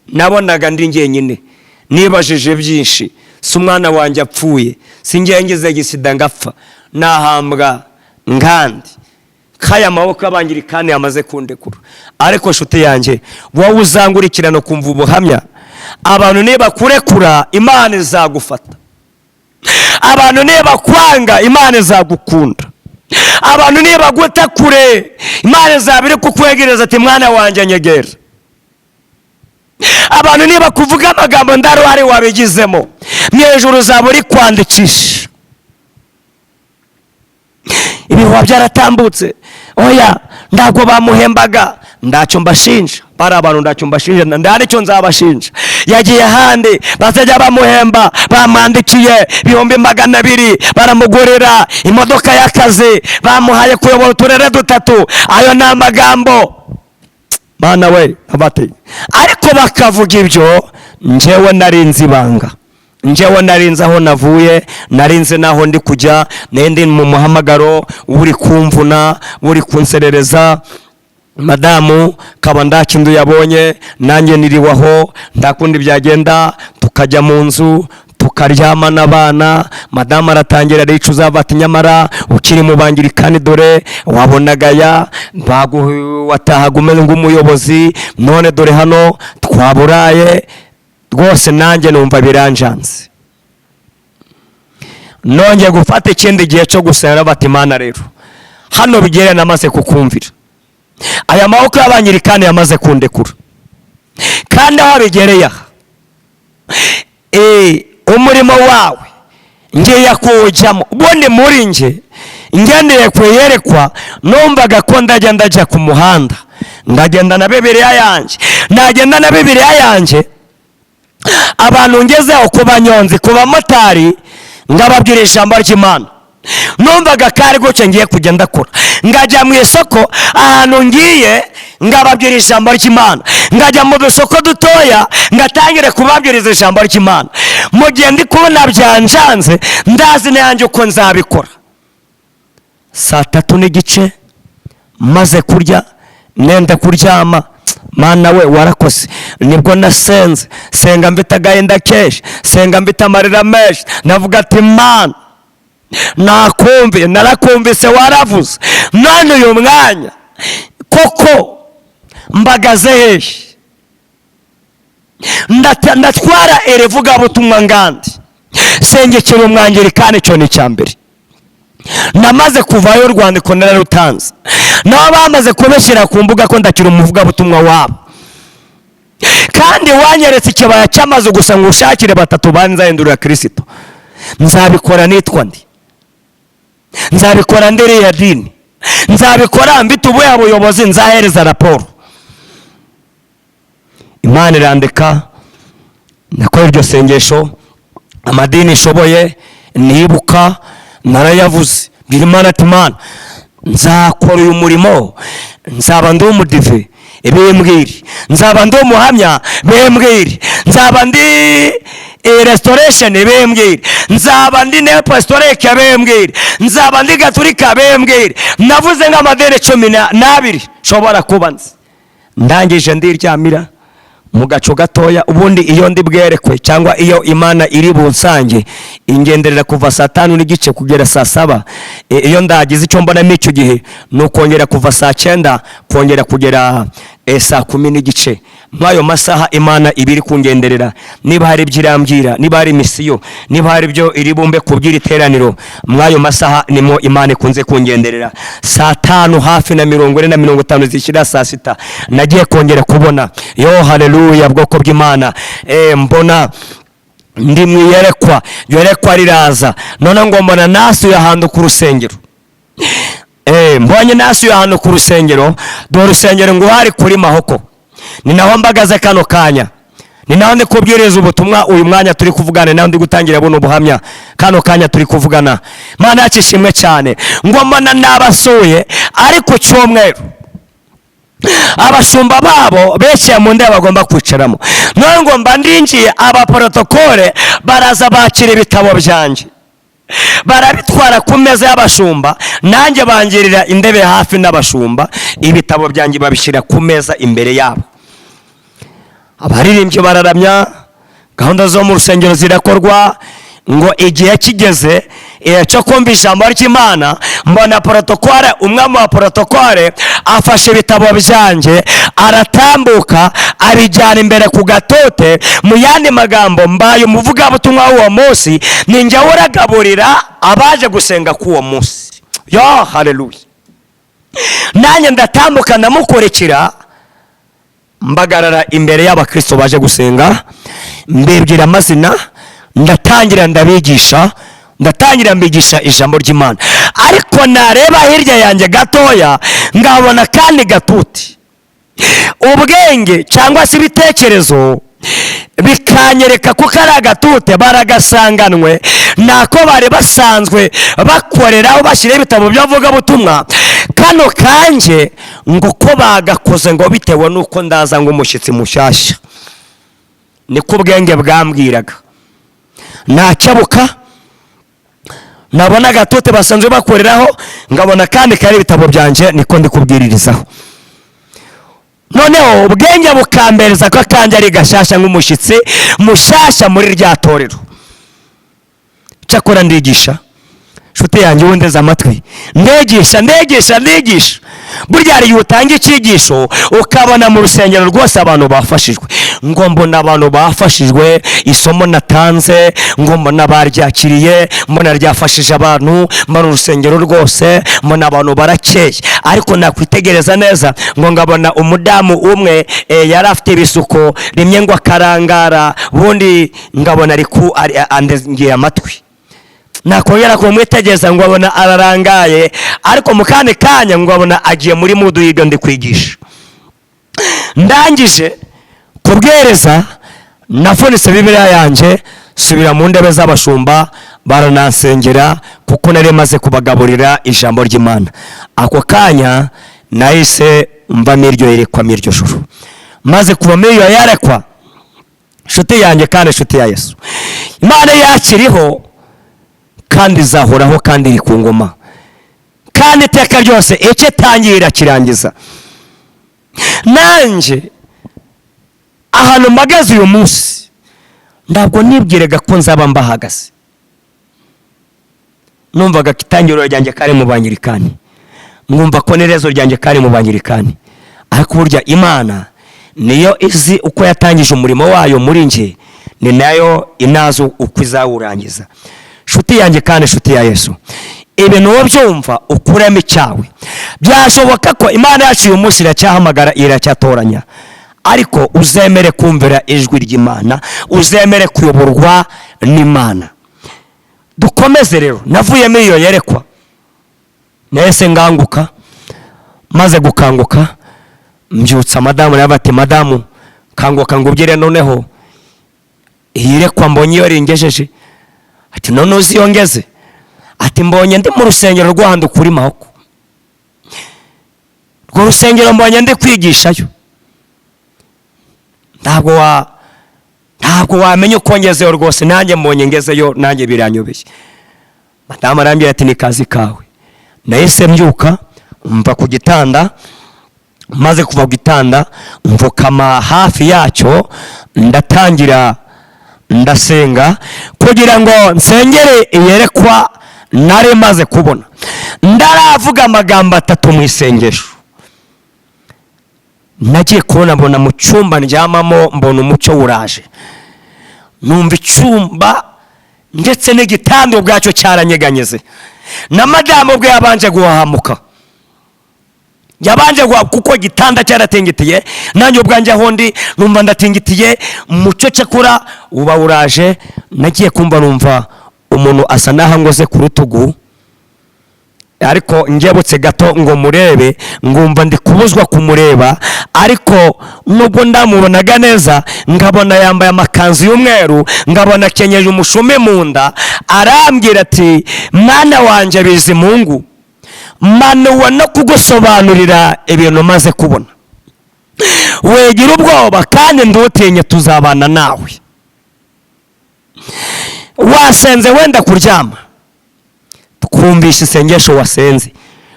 nabonaga ndi njyenyine, nibajije byinshi. si umwana wanjye apfuye, si ngize gisida ngapfa, nahambwa ngandi kaya maboko y'abangirikane yamaze kundekura. ariko nshuti yanjye, wowe uzangurikirana kumva ubuhamya, abantu niba kurekura Imana izagufata. abantu niba kwanga Imana izagukunda. abantu niba guta kure Imana izabiri kukwegereza ati mwana wanjye nyegera. abantu niba kuvuga amagambo ndaruhari wabigizemo, mw'ijuru uzaba uri kwandikisha. ibihuha byaratambutse. oya ntabwo bamuhembaga, ndacyo mbashinja. bari abantu ndacyo mbashinja, nta nicyo nzabashinja. yagiye ahandi bazajya bamuhemba, bamwandikiye 200,000, baramugurira imodoka y'akazi, bamuhaye kuyobora uturere 3. ayo ni amagambo mana we abate. ariko bakavuga ibyo, njyewe narinze ibanga, njyewe narinze aho navuye, narinze naho ndi kujya, nendi mu muhamagaro uri kumvuna, uri kunserereza. madamu kaba ndakindu yabonye, nanjye niriwaho, ndakundi byagenda, tukajya mu nzu tukaryama n'abana. madamu aratangira aricuza, ati nyamara ukiri mu bangirikani, dore wabonagaya watahaga umeze nk'umuyobozi, none dore hano twaburaye. rwose nanjye numva biranjanze. nongeye gufata ikindi gihe cyo gusenga, bati Imana rero hano bigere namaze kukumvira. aya maboko y'abangirikani yamaze kundekura, kandi aho bigereye aha umurimo wawe ngiye kuwujyamo. ubundi muri ngendeye kuyerekwa, numvaga ko ndajya ku muhanda, ndagenda na Bibiliya yanjye, nagenda na Bibiliya yanjye, abantu ngezeho ku banyonzi, ku bamotari, ngababwira ijambo ry'Imana. numvaga kari gutyo ngiye kugenda akora. ngajya mu isoko, ahantu ngiye ngababwira ijambo ry'Imana. ngajya mu dusoko dutoya, ngatangire kubabwiriza ijambo ry'Imana. mu gihe ndi kubona byanjanze, ndazi nanjye uko nzabikora. 3:30 maze kurya, nenda kuryama, Mana we warakoze. nibwo nasenze, senga mbita agahinda kenshi, senga mbita amarira menshi, navuga ati Mana nakumviye, narakumvise waravuze, none uyu mwanya koko mbagaze hehe? ndatwara ivugabutumwa ngandi, sengekera umwangirikani. cyo ni cyambere. namaze kuvayo urwandiko nararutanze, nabo bamaze kubeshyira ku mbuga ko ndakira umuvugabutumwa wabo, kandi wanyeretse ikibaya cy'amazu gusa ngo ushakire 3 banzahindurira Kristo. nzabikora nitwa ndi, nzabikora ndiriya dini, nzabikora mbite ubuya buyobozi, nzahereza raporo. Imana irandeka, nakora iryo sengesho, amadini ishoboye nibuka narayavuze. mbwira Imana ati Imana nzakora uyu murimo, nzaba ndi umudive bimbwire, nzaba ndi umuhamya bimbwire, nzaba ndi restoration bimbwire, nzaba ndi neapostolique bimbwire, nzaba ndi gatolika bimbwire. navuze nk'amadini 12 nshobora kuba nzi. ndangije ndiryamira mu gaco gatoya. ubundi iyo ndi bwerekwe cyangwa iyo Imana iri bunsange, ingenderera kuva 5:30 kugera 7. iyo ndagize icyo mbona n'icyo gihe, no kongera kuva 9 kongera kugera 10:30. mwayo masaha Imana ibiri kungenderera, niba hari byirambira, niba hari misiyo, niba hari byo iri bumbe kubyira iteraniro, mwayo masaha nimo Imana ikunze kungenderera. Saa 5 hafi na 40 zishira saa 6 nagiye kongera kubona, yo haleluya bwoko bw'Imana, mbona ndi mwiyerekwa, yerekwa riraza, none ngo mbona nasuye ahantu ku rusengero. Mbonye nasuye ahantu ku rusengero, do rusengero ngo hari kuri Mahoko, ni naho mbagaze kano kanya, ni naho ndi kubwiriza ubutumwa uyu mwanya turi kuvugana, naho ndi gutangira buno buhamya kano kanya turi kuvugana. Mana yakishimwe cyane, ngo mbona nabasuye ari ku cyumweru, abashumba babo beshiye mu ndebe bagomba kwicaramo, none ngo mba ndinjiye, aba protokole baraza bakira ibitabo byanje, barabitwara ku meza y'abashumba, nanjye bangirira indebe hafi n'abashumba, ibitabo byanjye babishyira ku meza imbere yabo. Abaririmbyi bararamya, gahunda zo mu rusengero zirakorwa, ngo igihe kigeze cyo kumva ijambo ry'Imana, mbona protokole, umwe mu protokole afashe ibitabo byanjye aratambuka abijyana imbere ku gatote. Mu yandi magambo, mbaye umuvugabutumwa w'uwo munsi, ninjye uragaburira abaje gusenga k'uwo munsi. Yo haleluya! Nanjye ndatambuka ndamukurikira, mbagarara imbere y'abakristo baje gusenga, mbibwira amazina, ndatangira mbigisha ijambo ry'Imana. Ariko nareba hirya yanjye gatoya, ngabona kandi gatuti, ubwenge cyangwa se ibitekerezo bikanyereka kuko ari agatute baragasanganwe nako bari basanzwe bakoreraho bashyiraho ibitabo by'avugabutumwa. Kano kanje ngo ko bagakoze ngo bitewe nuko ndaza ngo umushyitsi mushyashya, niko ubwenge bwambwiraga. Nakebuka nabona gatote basanzwe bakoreraho, ngabona kandi kari ibitabo byanje, niko ndi kubwiririzaho. Noneho ubwenge bukambereza ko kanje ari gashasha nk'umushyitsi mushyashya muri rya torero. Cyakora ndigisha, nshuti yanjye wundeze amatwi, ndegisha. Burya hari utanga icyigisho ukabona mu rusengero rwose abantu bafashijwe, ngo mbona abantu bafashijwe, isomo natanze ngo mbona baryakiriye, mbona ryafashije abantu, mbona urusengero rwose, mbona abantu barakeye. Ariko nakwitegereza neza ngo ngabona umudamu umwe yari afite ibisuko rimwe ngo akarangara, bundi ngabona ariku andengiye amatwi. Nakongera kumwitegereza ngo abona ararangaye, ariko mu kandi kanya ngo abona agiye muri mudu y'ibyo ndi kwigisha. Ndangije kubwereza, nafunitse Bibiliya yanjye, subira mu ndebe z'abashumba, baranansengera kuko nari maze kubagaburira ijambo ry'Imana. Ako kanya nahise mva miryo yerekwa miryo juru, maze kuva miryo yerekwa, nshuti yanjye kandi nshuti ya Yesu, Imana yakiriho kandi zahoraho kandi iri ku ngoma, kandi iteka ryose icyo tangira kirangiza. Nanjye ahantu mpagaze uyu munsi, ntabwo nibwiraga ko nzaba mbahagaze. Numvaga kitangiro ryanjye kari mu bangirikani, mwumva ko nerezo ryanjye kari mu bangirikani, ariko burya Imana niyo izi uko yatangije umurimo wayo muri nje, ni nayo inazo uko izawurangiza. Nshuti yanjye kandi nshuti ya Yesu, ibintu wabyumva ukuremo icyawe. Byashoboka ko Imana yacu uyu munsi iracyahamagara, iracyatoranya, ariko uzemere kumvira ijwi ry'Imana, uzemere kuyoborwa n'Imana. Dukomeze rero. Navuyemo iyo yerekwa, nahise nganguka, maze gukanguka mbyutsa madamu, nabati madamu kanguka ngubwire noneho iyerekwa mbonye iyo ringejeje. Ati none uziyongeze? Ati mbonye ndi mu rusengero rw'ahantu kuri Mahoko, rwo rusengero mbonye ndi kwigishayo. Ntabwo wamenye uko ngezeyo rwose, nanjye mbonye ngezeyo, nanjye biranyobeye. Madamu arambwira ati ni kazi kawe. Nahise mbyuka mva ku gitanda, maze kuva ku gitanda mvukama hafi yacyo, ndatangira ndasenga kugira ngo nsengere iyerekwa nari maze kubona. Ndaravuga amagambo 3 mu isengesho. nagiye kubona mbona mu cyumba ndyamamo mbona umucyo uraje, numva icyumba ndetse n'igitanda ubwacyo cyaranyeganyeze, na madamu ubwe yabanje guhahamuka, kuko igitanda cyaratingitiye, nanjye ubwanjye aho ndi numva ndatingitiye, umucyo cyakura uba uraje. nagiye kumva numva umuntu asa naho ngoze ku rutugu, ariko ngebutse gato ngo murebe, ngumva ndi kubuzwa kumureba, ariko nubwo ndamubonaga neza ngabona yambaye amakanzu y'umweru, ngabona akenyeje umushumi mu nda, arambwira ati mwana wanjye Bizimungu, manuwe no kugusobanurira ibintu maze kubona, wegira ubwoba kandi ndutinye, tuzabana nawe. Wasenze wenda kuryama, twumvishe isengesho wasenze,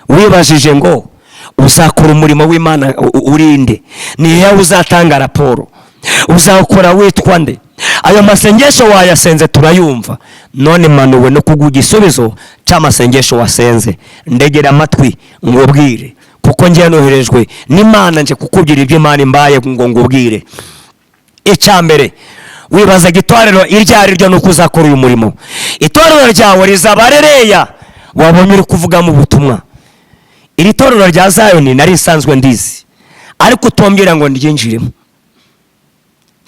wibajije ngo uzakora umurimo w'Imana urinde, ni hehe uzatanga raporo, uzawukora witwa nde? Ayo masengesho wayasenze turayumva, none manuwe no kuguha igisubizo cy'amasengesho wasenze. Ndegera amatwi ngubwire, kuko ngiye noherejwe n'Imana nje kukubwira ibyo Imana imbaye ngo ngubwire. Icyambere, wibazaga itorero iryo ari ryo nuko uzakora uyu murimo. Itorero ryawe rizaba rereya wabonye uri kuvuga mu butumwa. Iri torero rya Zayoni nari nsanzwe ndizi, ariko utombwira ngo ndyinjiremo,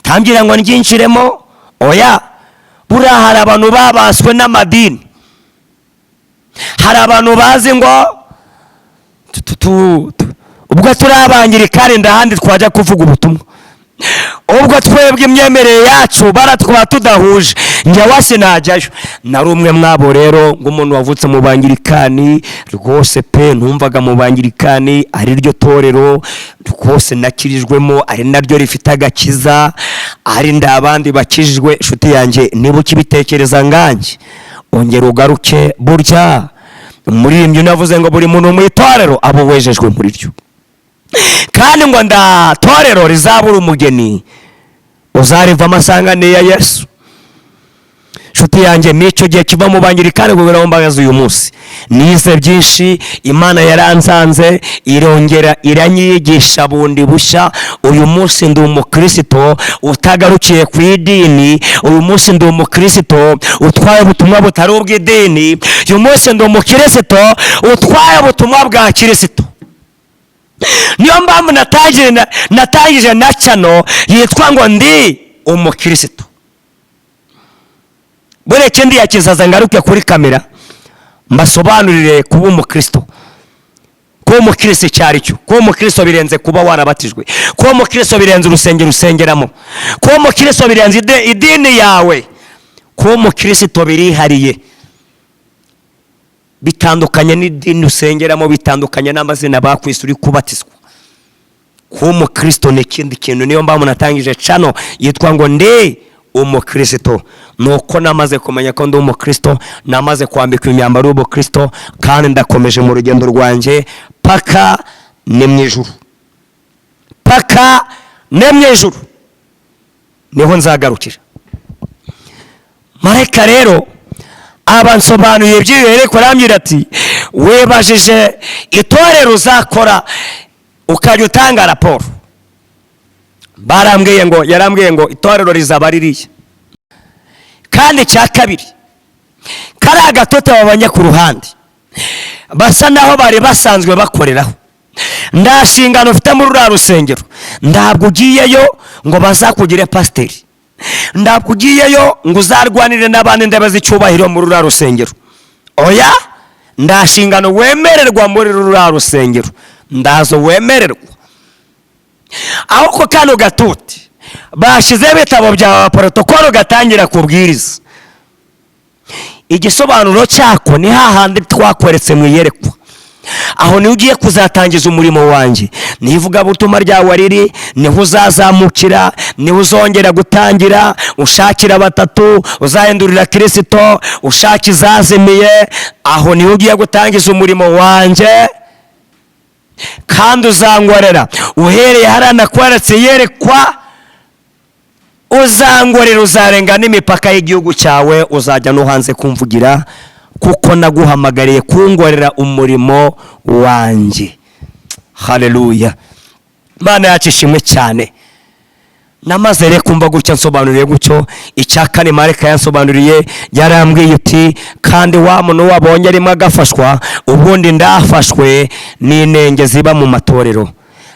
tambwira ngo ndyinjiremo. Oya, buriya hari abantu babaswe n'amadini, hari abantu bazi ngo ubwo turi abangirikani ndahandi twajya kuvuga ubutumwa, ubwo twebwe imyemerere yacu baratwaba tudahuje, njye wase najyayo. Nari umwe mwabo rero, ng'umuntu wavutse mu bangirikani rwose pe, ntumvaga mu bangirikani ari ryo torero rwose nakirijwemo, ari naryo rifite agakiza, ari ndabandi bakijijwe. Inshuti yanjye, niba ukibitekereza nganjye, ongera ugaruke. Burya umuririmbyi navuze ngo buri muntu mu itorero abo wejejwe muri ryo, kandi ngo nda torero rizabura umugeni uzariva amasangane ya Yesu. Inshuti yanjye, n'icyo gihe kiva mu bangirikani ngo birambagaza uyu munsi, nize byinshi, Imana yaranzanze irongera iranyigisha bundi bushya. Uyu munsi ndi umukristo utagarukiye ku idini, uyu munsi ndi umukristo utwaye ubutumwa butari ubw'idini, uyu munsi ndi umukristo utwaye ubutumwa bwa Kristo. Niyo mpamvu natangije na channel yitwa ngo ndi umukristo. Bure kindi yakizaza ngaruke kuri kamera mbasobanurire kuba umukristo. Kuba umukristo cyari cyo, kuba umukristo birenze kuba warabatijwe, kuba umukristo birenze urusengero usengeramo, kuba umukristo birenze idini yawe, kuba umukristo birihariye, bitandukanye n'idini usengeramo, bitandukanye n'amazina bakwise uri kubatizwa. Kuba umukristo ni ikindi kintu. Niyo mpamvu natangije channel yitwa ngo ndi umukristo. Nuko namaze kumenya ko ndi umukristo, namaze kwambika imyambaro y'ubukristo, kandi ndakomeje mu rugendo rwanjye paka ne mwijuru, paka ne mwijuru niho nzagarukira. Mareka rero abansobanuye by'ibere kurambira ati webajije itorero uzakora ukajya utanga raporo. Yarambwiye ngo itorero rizaba ririya, kandi cya kabiri kari agatote babanye ku ruhande basa naho bari basanzwe bakoreraho. Ndashingano ufite muri ruriya rusengero, ntabwo ugiyeyo ngo bazakugire pasiteri, ntabwo ugiyeyo ngo uzarwanire n'abandi ndebe z'icyubahiro muri ruriya rusengero. Oya, ndashingano wemererwa muri ruriya rusengero, ndazo wemererwa. Ahubwo kano gatote bashize ibitabo bya protokolo gatangira kubwiriza. Igisobanuro cyako ni hahandi twakweretse mu yerekwa. Aho ni ugiye kuzatangiza umurimo wanjye, nivuga butuma ryawe riri, niho uzazamukira, niho uzongera gutangira, ushakira batatu, uzahindurira Kristo, ushaka izazimiye. Aho niho ugiye gutangiza umurimo wanjye, kandi uzangorera uhereye harana kweretse yerekwa. Uzangorera, uzarenga n'imipaka y'igihugu cyawe, uzajya no hanze kumvugira, kuko naguhamagariye kungorera umurimo wanjye. Haleluya. Imana yacu ishimwe cyane. Namaze rero kumva gutya nsobanuriye gutyo. Icya kane marayika yansobanuriye yarambwiye uti kandi wa muntu wabonye arimo agafashwa ubundi ndafashwe n'inenge ziba mu matorero,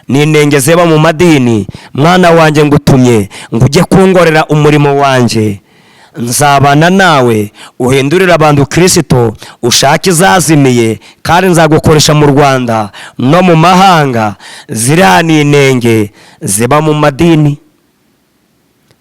n'inenge ziba mu madini. Mwana wanjye ngutumye ngo ujye kungorera umurimo wanjye, nzabana nawe uhindurira abantu Kristo, ushake izazimiye, kandi nzagukoresha mu Rwanda no mu mahanga. Ziriya ni inenge ziba mu madini,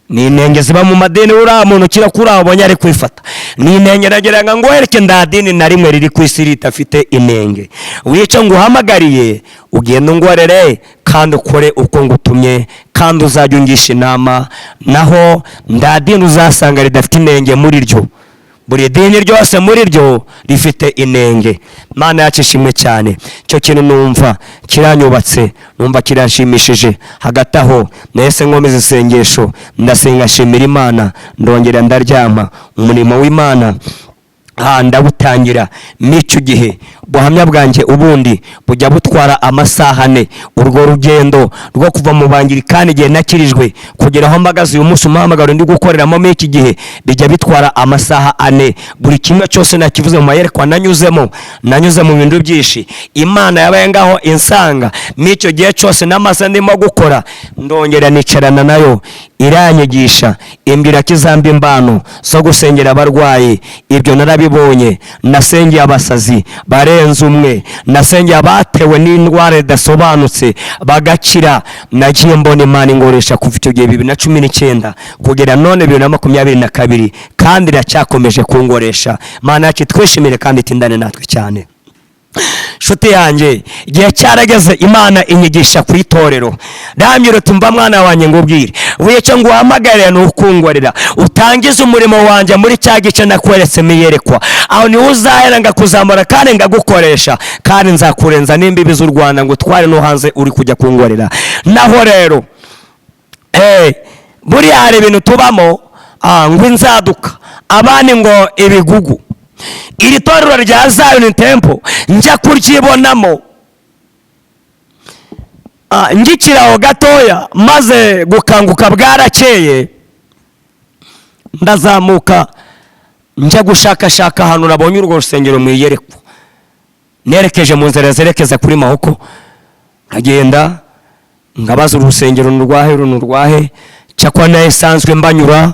ni inenge ziba mu madini. uriya muntu kira kuri abo abonye ari kwifata ni inenge. nagira ngo wereke nda dini na rimwe riri ku isi ritafite inenge. wica ngo uhamagariye ugenda ungorere kandi ukore uko ngutumye, kandi uzajya ungisha inama. naho nda dini uzasanga ridafite inenge muri ryo. buri dini ryose muri ryo rifite inenge. Mana yacu ishimwe cyane. Cyo kintu numva kiranyubatse, numva kiranshimishije. Hagati aho nahise nkomeza isengesho, ndasenga shimira Imana, ndongera ndaryama. umurimo w'Imana ndawutangira. n'icyo gihe buhamya bwanjye ubundi bujya butwara amasaha 4. urwo rugendo rwo kuva mu bangirikani igihe nakirijwe kugera aho mpagaze uyu munsi umuhamagaro ndi gukoreramo muri iki gihe bijya bitwara amasaha 4. buri kimwe cyose nakivuze mu mayerekwa nanyuze mu bintu byinshi. Imana yabaye ngaho insanga n'icyo gihe cyose n'amasaha ndimo gukora. ndongera nicarana nayo iranyigisha, imbira kizamba imbano zo gusengera abarwayi. ibyo narabibonye. nasengeye abasazi barenze umwe, nasengeye abatewe n'indwara idasobanutse bagakira. nagiye mbona Imana ingoresha kuva icyo gihe 2019 kugera none 2022, kandi iracyakomeje kungoresha. Mana yacu twishimire kandi tindane natwe cyane. Nshuti yanjye, igihe cyarageze Imana inyigisha ku itorero. ndambwira tumva mwana wanjye ngubwire, wica ngo uhamagare n'ukungorera utangize umurimo wanjye muri cya gice nakweretse miyerekwa. aho ni uzahera ngakuzamura kandi ngagukoresha, kandi nzakurenza n'imbibi z'u Rwanda ngo utware no hanze uri kujya kungorera. naho rero buriya hari ibintu tubamo ngo inzaduka, abandi ngo ibigugu. iri torero rya Zion Temple njya kuryibonamo ngikiraho gatoya, maze gukanguka bwarakeye ndazamuka njya gushakashaka ahantu nabonye urwo rusengero mu iyerekwa. nerekeje mu nzira zerekeza kuri Mahoko, nkagenda ngabaza urusengero nurwahe cyakwa nayo sanzwe mbanyura,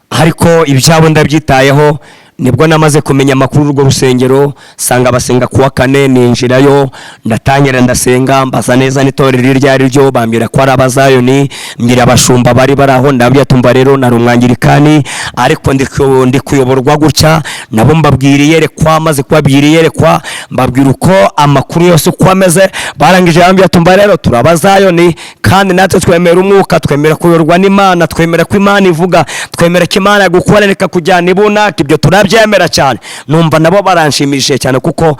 ariko ibyabo ndabyitayeho. nibwo namaze kumenya amakuru urwo rusengero, sanga basenga kuwa 4. ninjirayo ndatangira ndasenga, mbaza neza n'itorero ryari ryo, bambira ko ari abazayoni. mbira abashumba bari aho, ndabya tumva rero nari umwangirikani, ariko ndi kuyoborwa gutya. nabo mbabwiriye rekwa, maze kubabwiriye rekwa mbabwira uko amakuru yose uko ameze. barangije bambya tumva rero turabazayoni, kandi natwe twemera umwuka, twemera kuyoborwa n'Imana, twemera ko Imana ivuga, twemera ko Imana yagukorereka kujyana ibunaka. ibyo byemera cyane. numva nabo baranshimishije cyane, kuko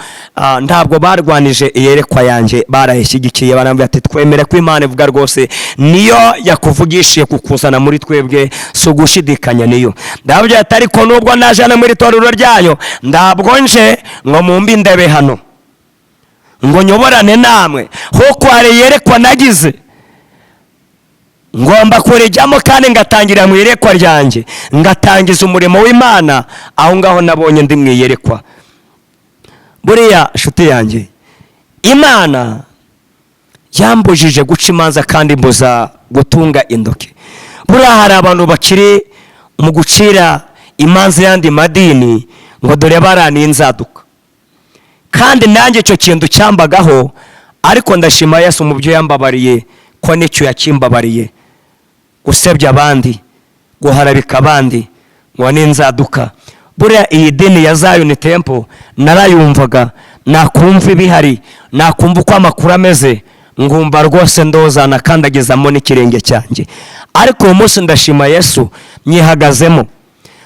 ntabwo barwanije iyerekwa yanjye, barayishyigikiye. barambwira ati twemere ko Imana ivuga rwose, niyo yakuvugishije kukuzana muri twebwe, si ugushidikanya niyo. ndabyo atari ko nubwo najana muri torero ryayo, ndabwo nje ngo mumbi ndebe hano ngo nyoborane namwe, kuko hari iyerekwa nagize ngomba kurijyamo, kandi ngatangira mu iyerekwa ryanjye, ngatangiza umurimo w'Imana aho ngaho nabonye ndi mu iyerekwa. buriya nshuti yanjye, Imana yambujije guca imanza kandi mbuza gutunga indoke. buriya hari abantu bakiri mu gucira imanza y'andi madini ngo dore barani inzaduka, kandi nanjye icyo kintu cyambagaho, ariko ndashima Yesu mu byo yambabariye, ko nicyo yakimbabariye. gusebya abandi, guharabika abandi ngo n'inzaduka. buriya iyi dini ya Zion Temple narayumvaga, nakumva ibihari, nakumva uko amakuru ameze, ngumva rwose ndozana kandi agezamo n'ikirenge cyanjye. ariko uyu munsi ndashima Yesu nyihagazemo,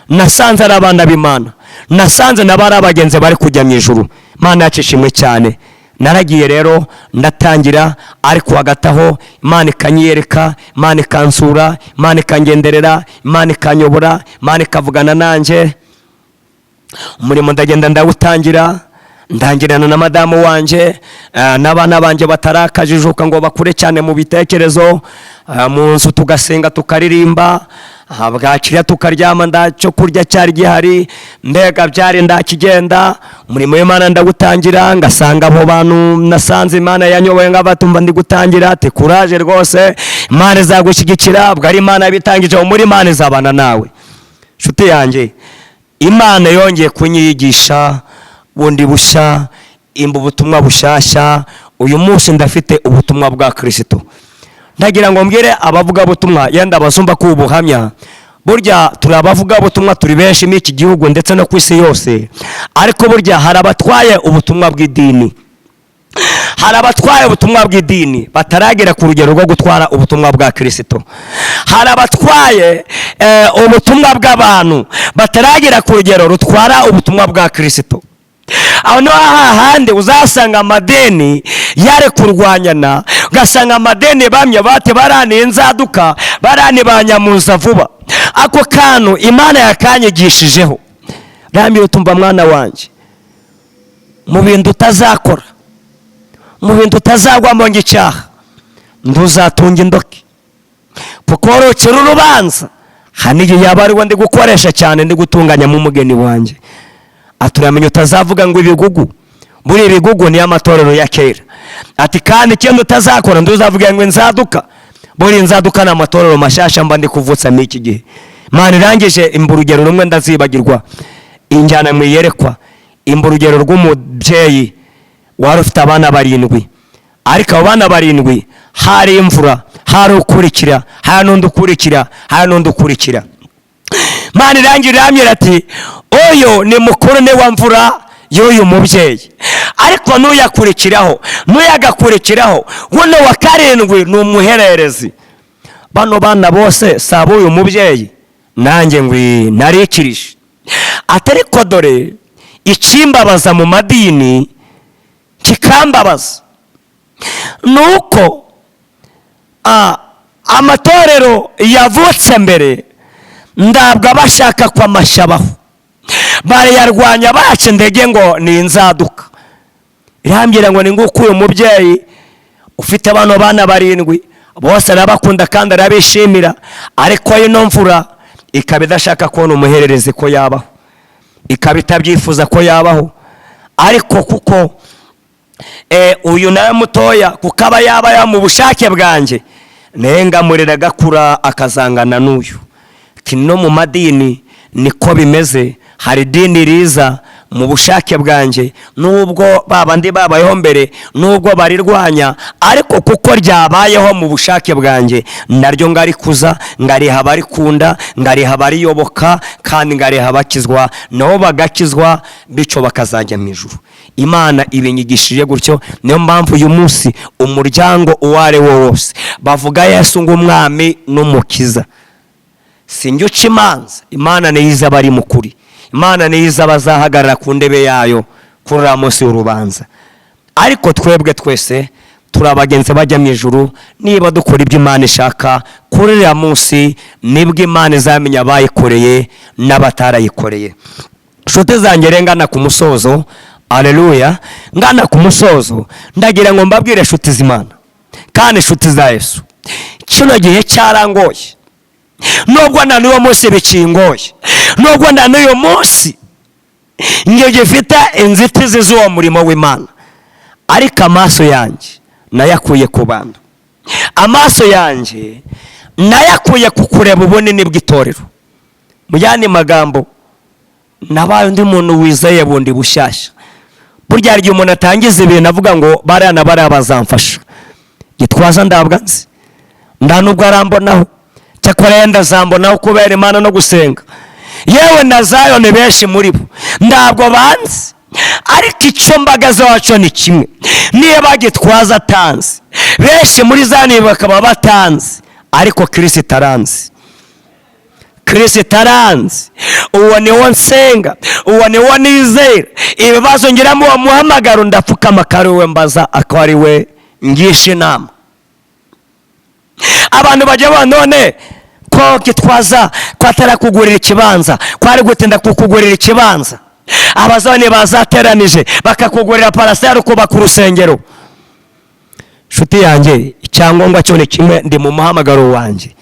nasanze ari abana b'Imana, nasanze nabari abagenzi bari kujya mu ijuru. Imana yacu ishimwe cyane. naragiye rero ndatangira, ariko hagati aho Imana ikanyereka, Imana ikansura, Imana ikangenderera, Imana ikanyobora, Imana ikavugana nanjye. umurimo ndagenda ndawutangira, ndangirana na madamu wanje n'abana banje batarakajijuka ngo bakure cyane mu bitekerezo, mu nzu tugasenga tukaririmba, bwakira tukaryama ndacyo kurya cyari gihari, mbega byari ndakigenda umurimo w'Imana ndawutangira, ngasanga abo bantu nasanze Imana yanyoboye ngabatumva ndi gutangira, ati courage rwose Imana izagushyigikira, bwo ari Imana yabitangije, muri Imana izabana nawe. Nshuti yanjye, Imana yongeye kunyigisha bundi busha, imba ubutumwa bushasha. Uyu munsi ndafite ubutumwa bwa Kristo. Ndagira ngo mbwire abavuga butumwa yenda basumba ku buhamya, burya turabavuga butumwa turi benshi muri iki gihugu ndetse no ku isi yose, ariko burya hari abatwaye ubutumwa bw'idini, hari abatwaye ubutumwa bw'idini bataragera ku rugero rwo gutwara ubutumwa bwa Kristo, hari abatwaye ubutumwa bw'abantu bataragera ku rugero rutwara ubutumwa bwa Kristo. Aho no hahandi uzasanga amadeni yare kurwanyana, ugasanga amadeni bamye bate barani inzaduka, barani banyamuza vuba. Ako kantu Imana yakanyigishijeho, rambiye utumva mwana wanje, mu bintu utazakora, mu bintu utazagwamo ngicyaha, nduzatunga indoke, kuko warocera urubanza hanigi yaba ari ndi gukoresha cyane, ndi gutunganya mu mugeni wanje. Aturamenya utazavuga ngo ibigugu, muri ibigugu ni amatorero ya kera. Ati kandi ikintu utazakora nduzavuga ngo inzaduka, muri inzaduka na amatorero mashasha mba ndi kuvutsa n'iki gihe. Imana irangije imburugero rumwe ndazibagirwa, injyana mu yerekwa imburugero rw'umubyeyi wari ufite abana 7, ariko abo bana 7 hari imvura, hari ukurikira, hari n'undi ukurikira, hari n'undi ukurikira. Imana irangije amyera ati oyo ni mukuru ne wa mvura y'uyu mubyeyi, ariko nuyakurikiraho, nuyagakurikiraho, wono wa 7 ni umuhererezi. Bano bana bose sabo uyu mubyeyi, nanjye ngwi narikirije. Atari ko dore ikimbabaza mu madini kikambabaza nuko amatorero yavutse mbere ndabwa bashaka kwa mashabaho, barayarwanya bace ndege ngo ni inzaduka. Irambira ngo ni nguko uyu mubyeyi ufite bano bana 7 bose arabakunda kandi arabishimira, ariko ino mvura ikaba idashaka kubona umuhererezi ko yabaho, ikaba itabyifuza ko yabaho. Ariko kuko uyu nawe mutoya kukaba yaba mu bushake bwanjye, nenga murera gakura akazangana n'uyu. Kino mu madini niko bimeze, hari dini riza mu bushake bwanjye, nubwo babandi babayeho mbere nubwo barirwanya, ariko kuko ryabayeho mu bushake bwanjye naryo ngari kuza, ngariha barikunda, ngariha bariyoboka, kandi ngariha bakizwa, nabo bagakizwa, bico bakazajya mu ijuru. Imana ibinyigishije gutyo, niyo mpamvu uyu munsi umuryango uware wo wose bavuga Yesu ng'umwami n'umukiza. Sinjye uca imanza, Imana niyiza bari mukuri, Imana niyiza bazahagarara ku ndebe yayo kuri uriya munsi w'urubanza. Ariko twebwe twese turabagenzi bajya mu ijuru, niba dukora ibyo Imana ishaka kuri uriya munsi, nibwo Imana izamenya abayikoreye n'abatarayikoreye. Nshuti zanjye rengana ku musozo, aleluya, ngana ku musozo, ndagira ngo mbabwire nshuti z'Imana kandi nshuti za Yesu, kino gihe cyarangoye, nubwo na n'uwo munsi bikingoye, nubwo na n'uyu munsi ngiye gifite inzitizi z'uwo murimo w'Imana, ariko amaso yanjye nayakuye ku bantu, amaso yanjye nayakuye ku kureba ubunini bw'itorero. Mu yandi magambo, nabaye undi muntu wizeye bundi bushyashya. Burya igihe umuntu atangiza ibintu avuga ngo barana bazamfasha, gitwaza ndabwa nzi, nda nubwo arambonaho, cyakora yenda zambonaho kubera Imana no gusenga. Yewe na Zayoni benshi muri bo ndabwo banzi, ariko icyo mbagaze wacu ni kimwe, niyo bagitwaza atanzi, benshi muri Zayoni bakaba batanzi, ariko Kristo aranzi. Kristo aranzi, uwo ni wo nsenga, uwo ni wo nizera. Ibibazo ngiramo uwo muhamagaro ndapfukama kari we mbaza, akaba ari we ngisha inama. Abantu bajya none ko kitwaza ko atarakugurira ikibanza, ko ari gutinda kukugurira ikibanza. abazabone bazateranije bakakugurira parasera ukubaka urusengero. Nshuti yanjye, icyangombwa cyo ni kimwe, ndi mu muhamagaro wanjye.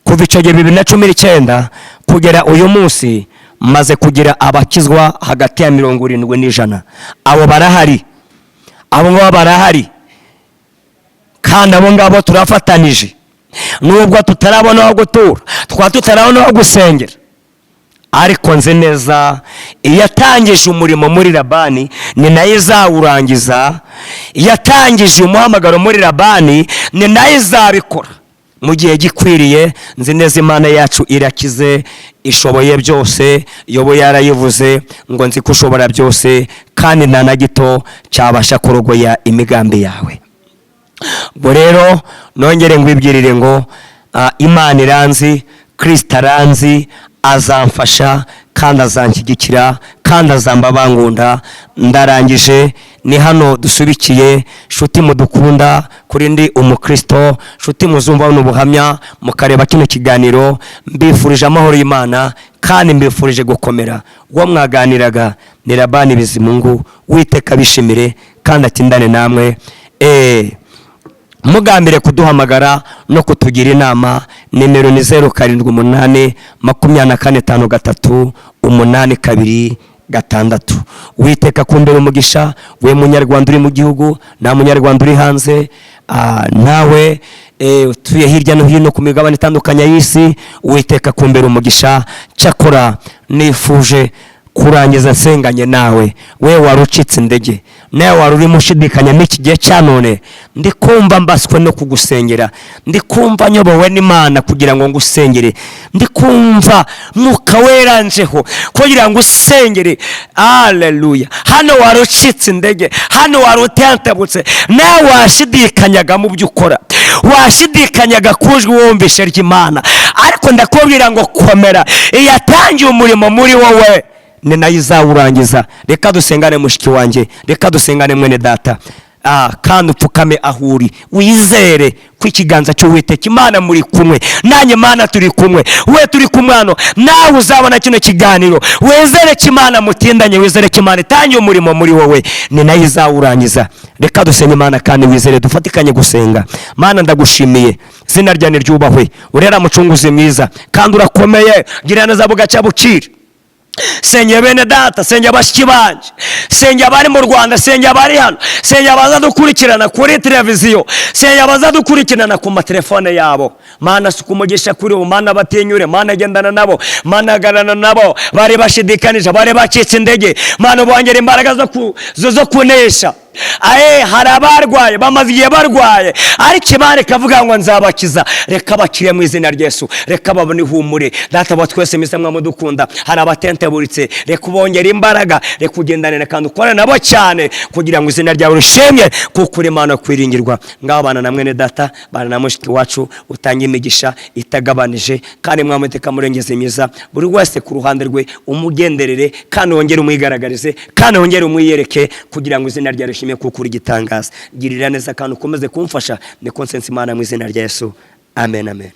Kuva icyo gihe 2019 kugera uyu munsi maze kugira abakizwa hagati ya 70 n'ijana. Abo barahari, abo ngabo barahari, kandi abo ngabo turafatanije. Nubwo tutarabona aho gutura, tutarabona aho gusengera, ariko nzi neza iyatangije umurimo muri Labani ni nayo izawurangiza. Iyatangije umuhamagaro muri Labani ni nayo izabikora mu gihe gikwiriye. Nzi neza Imana yacu irakize, ishoboye byose. Yobo yarayivuze ngo nzi ko ushobora byose, kandi nta na gito cyabasha kurogoya imigambi yawe. Bo rero nongere ngwibwirire ngo Imana iranzi, Kristo aranzi, azamfasha kandi azanshyigikira kandi azamba bangunda. Ndarangije, ni hano dusubikiye. Nshuti mudukunda kuri ndi umukristo, nshuti muzumva n'ubuhamya mukareba kino kiganiro, mbifurije amahoro y'Imana kandi mbifurije gukomera. Uwo mwaganiraga ni Labani Bizimungu. Uwiteka bishimire kandi atindane namwe. Mugambire kuduhamagara no kutugira inama. Nimero ni 0788 24 53 826. Uwiteka kumbera umugisha. We munyarwanda uri mu gihugu na munyarwanda uri hanze, nawe tuye hirya no hino ku migabane itandukanye y'isi, Uwiteka kumbera umugisha. Cyakora nifuje kurangiza nsenganye nawe, we warucitse indege, nawe waruri mushidikanya n'iki gihe cya none. Ndikumva mbaswe no kugusengera, ndikumva nyobowe n'Imana kugira ngo ngusengere, ndikumva Mwuka weranjeho kugira ngo usengere. Haleluya! Hano warucitse indege, hano warutentabutse, nawe washidikanyaga mu byo ukora, washidikanyaga kujwi wumvishe ry'Imana, ariko ndakubwira ngo komera. Iyatangiye umurimo muri wowe ni nayo izawurangiza. Reka dusengane mushiki wanjye, reka dusengane mwene data, kandi upfukame ahuri, wizere ko ikiganza cy'Uwiteka Imana muri kumwe. Nanjye Imana turi kumwe, we turi kumwe hano. Nawe uzabona kino kiganiro, wizere ko Imana mutindanye, wizere ko Imana itangiye umurimo muri wowe, ni nayo izawurangiza. Reka dusenge Imana kandi wizere, dufatikanye gusenga. Mana ndagushimiye, izina ryawe ryubahwe, urera mucunguzi mwiza kandi urakomeye. Gira neza bugaca bucira. Senya bene data, senya bashiki banje, senya abari mu Rwanda, senya abari hano, senya abazadukurikirana kuri televiziyo, senya abazadukurikirana ku matelefone yabo. Mana suka umugisha kuri bo, Mana batinyure, Mana gendana nabo, Mana aganana nabo, bari bashidikanije, bari bacitse indege, Mana bongera imbaraga zo kunesha. Hari abarwaye, bamaze igihe barwaye, ariko Imana ikavuga ngo nzabakiza. Reka bakire mu izina rya Yesu, reka babone ihumure. Data wa twese mwese mwamudukunda, hari abatenteburitse, reka ubongera imbaraga, reka ugendanire kandi ukorane nabo cyane, kugira ngo izina ryawe rishimwe, kuko uri Imana kwiringirwa. Ngaho bana na mwene data, bana na mushiki wacu, utange imigisha itagabanije, kandi mwamuteka murengeze myiza, buri wese ku ruhande rwe umugenderere, kandi wongere umwigaragarize, kandi wongere umwiyereke, kugira ngo izina ryawe rishimwe, kuko uri gitangaza. Girira neza kandi ukomeze kumfasha. Ni Consense Imana mu izina rya Yesu. Amen, amen.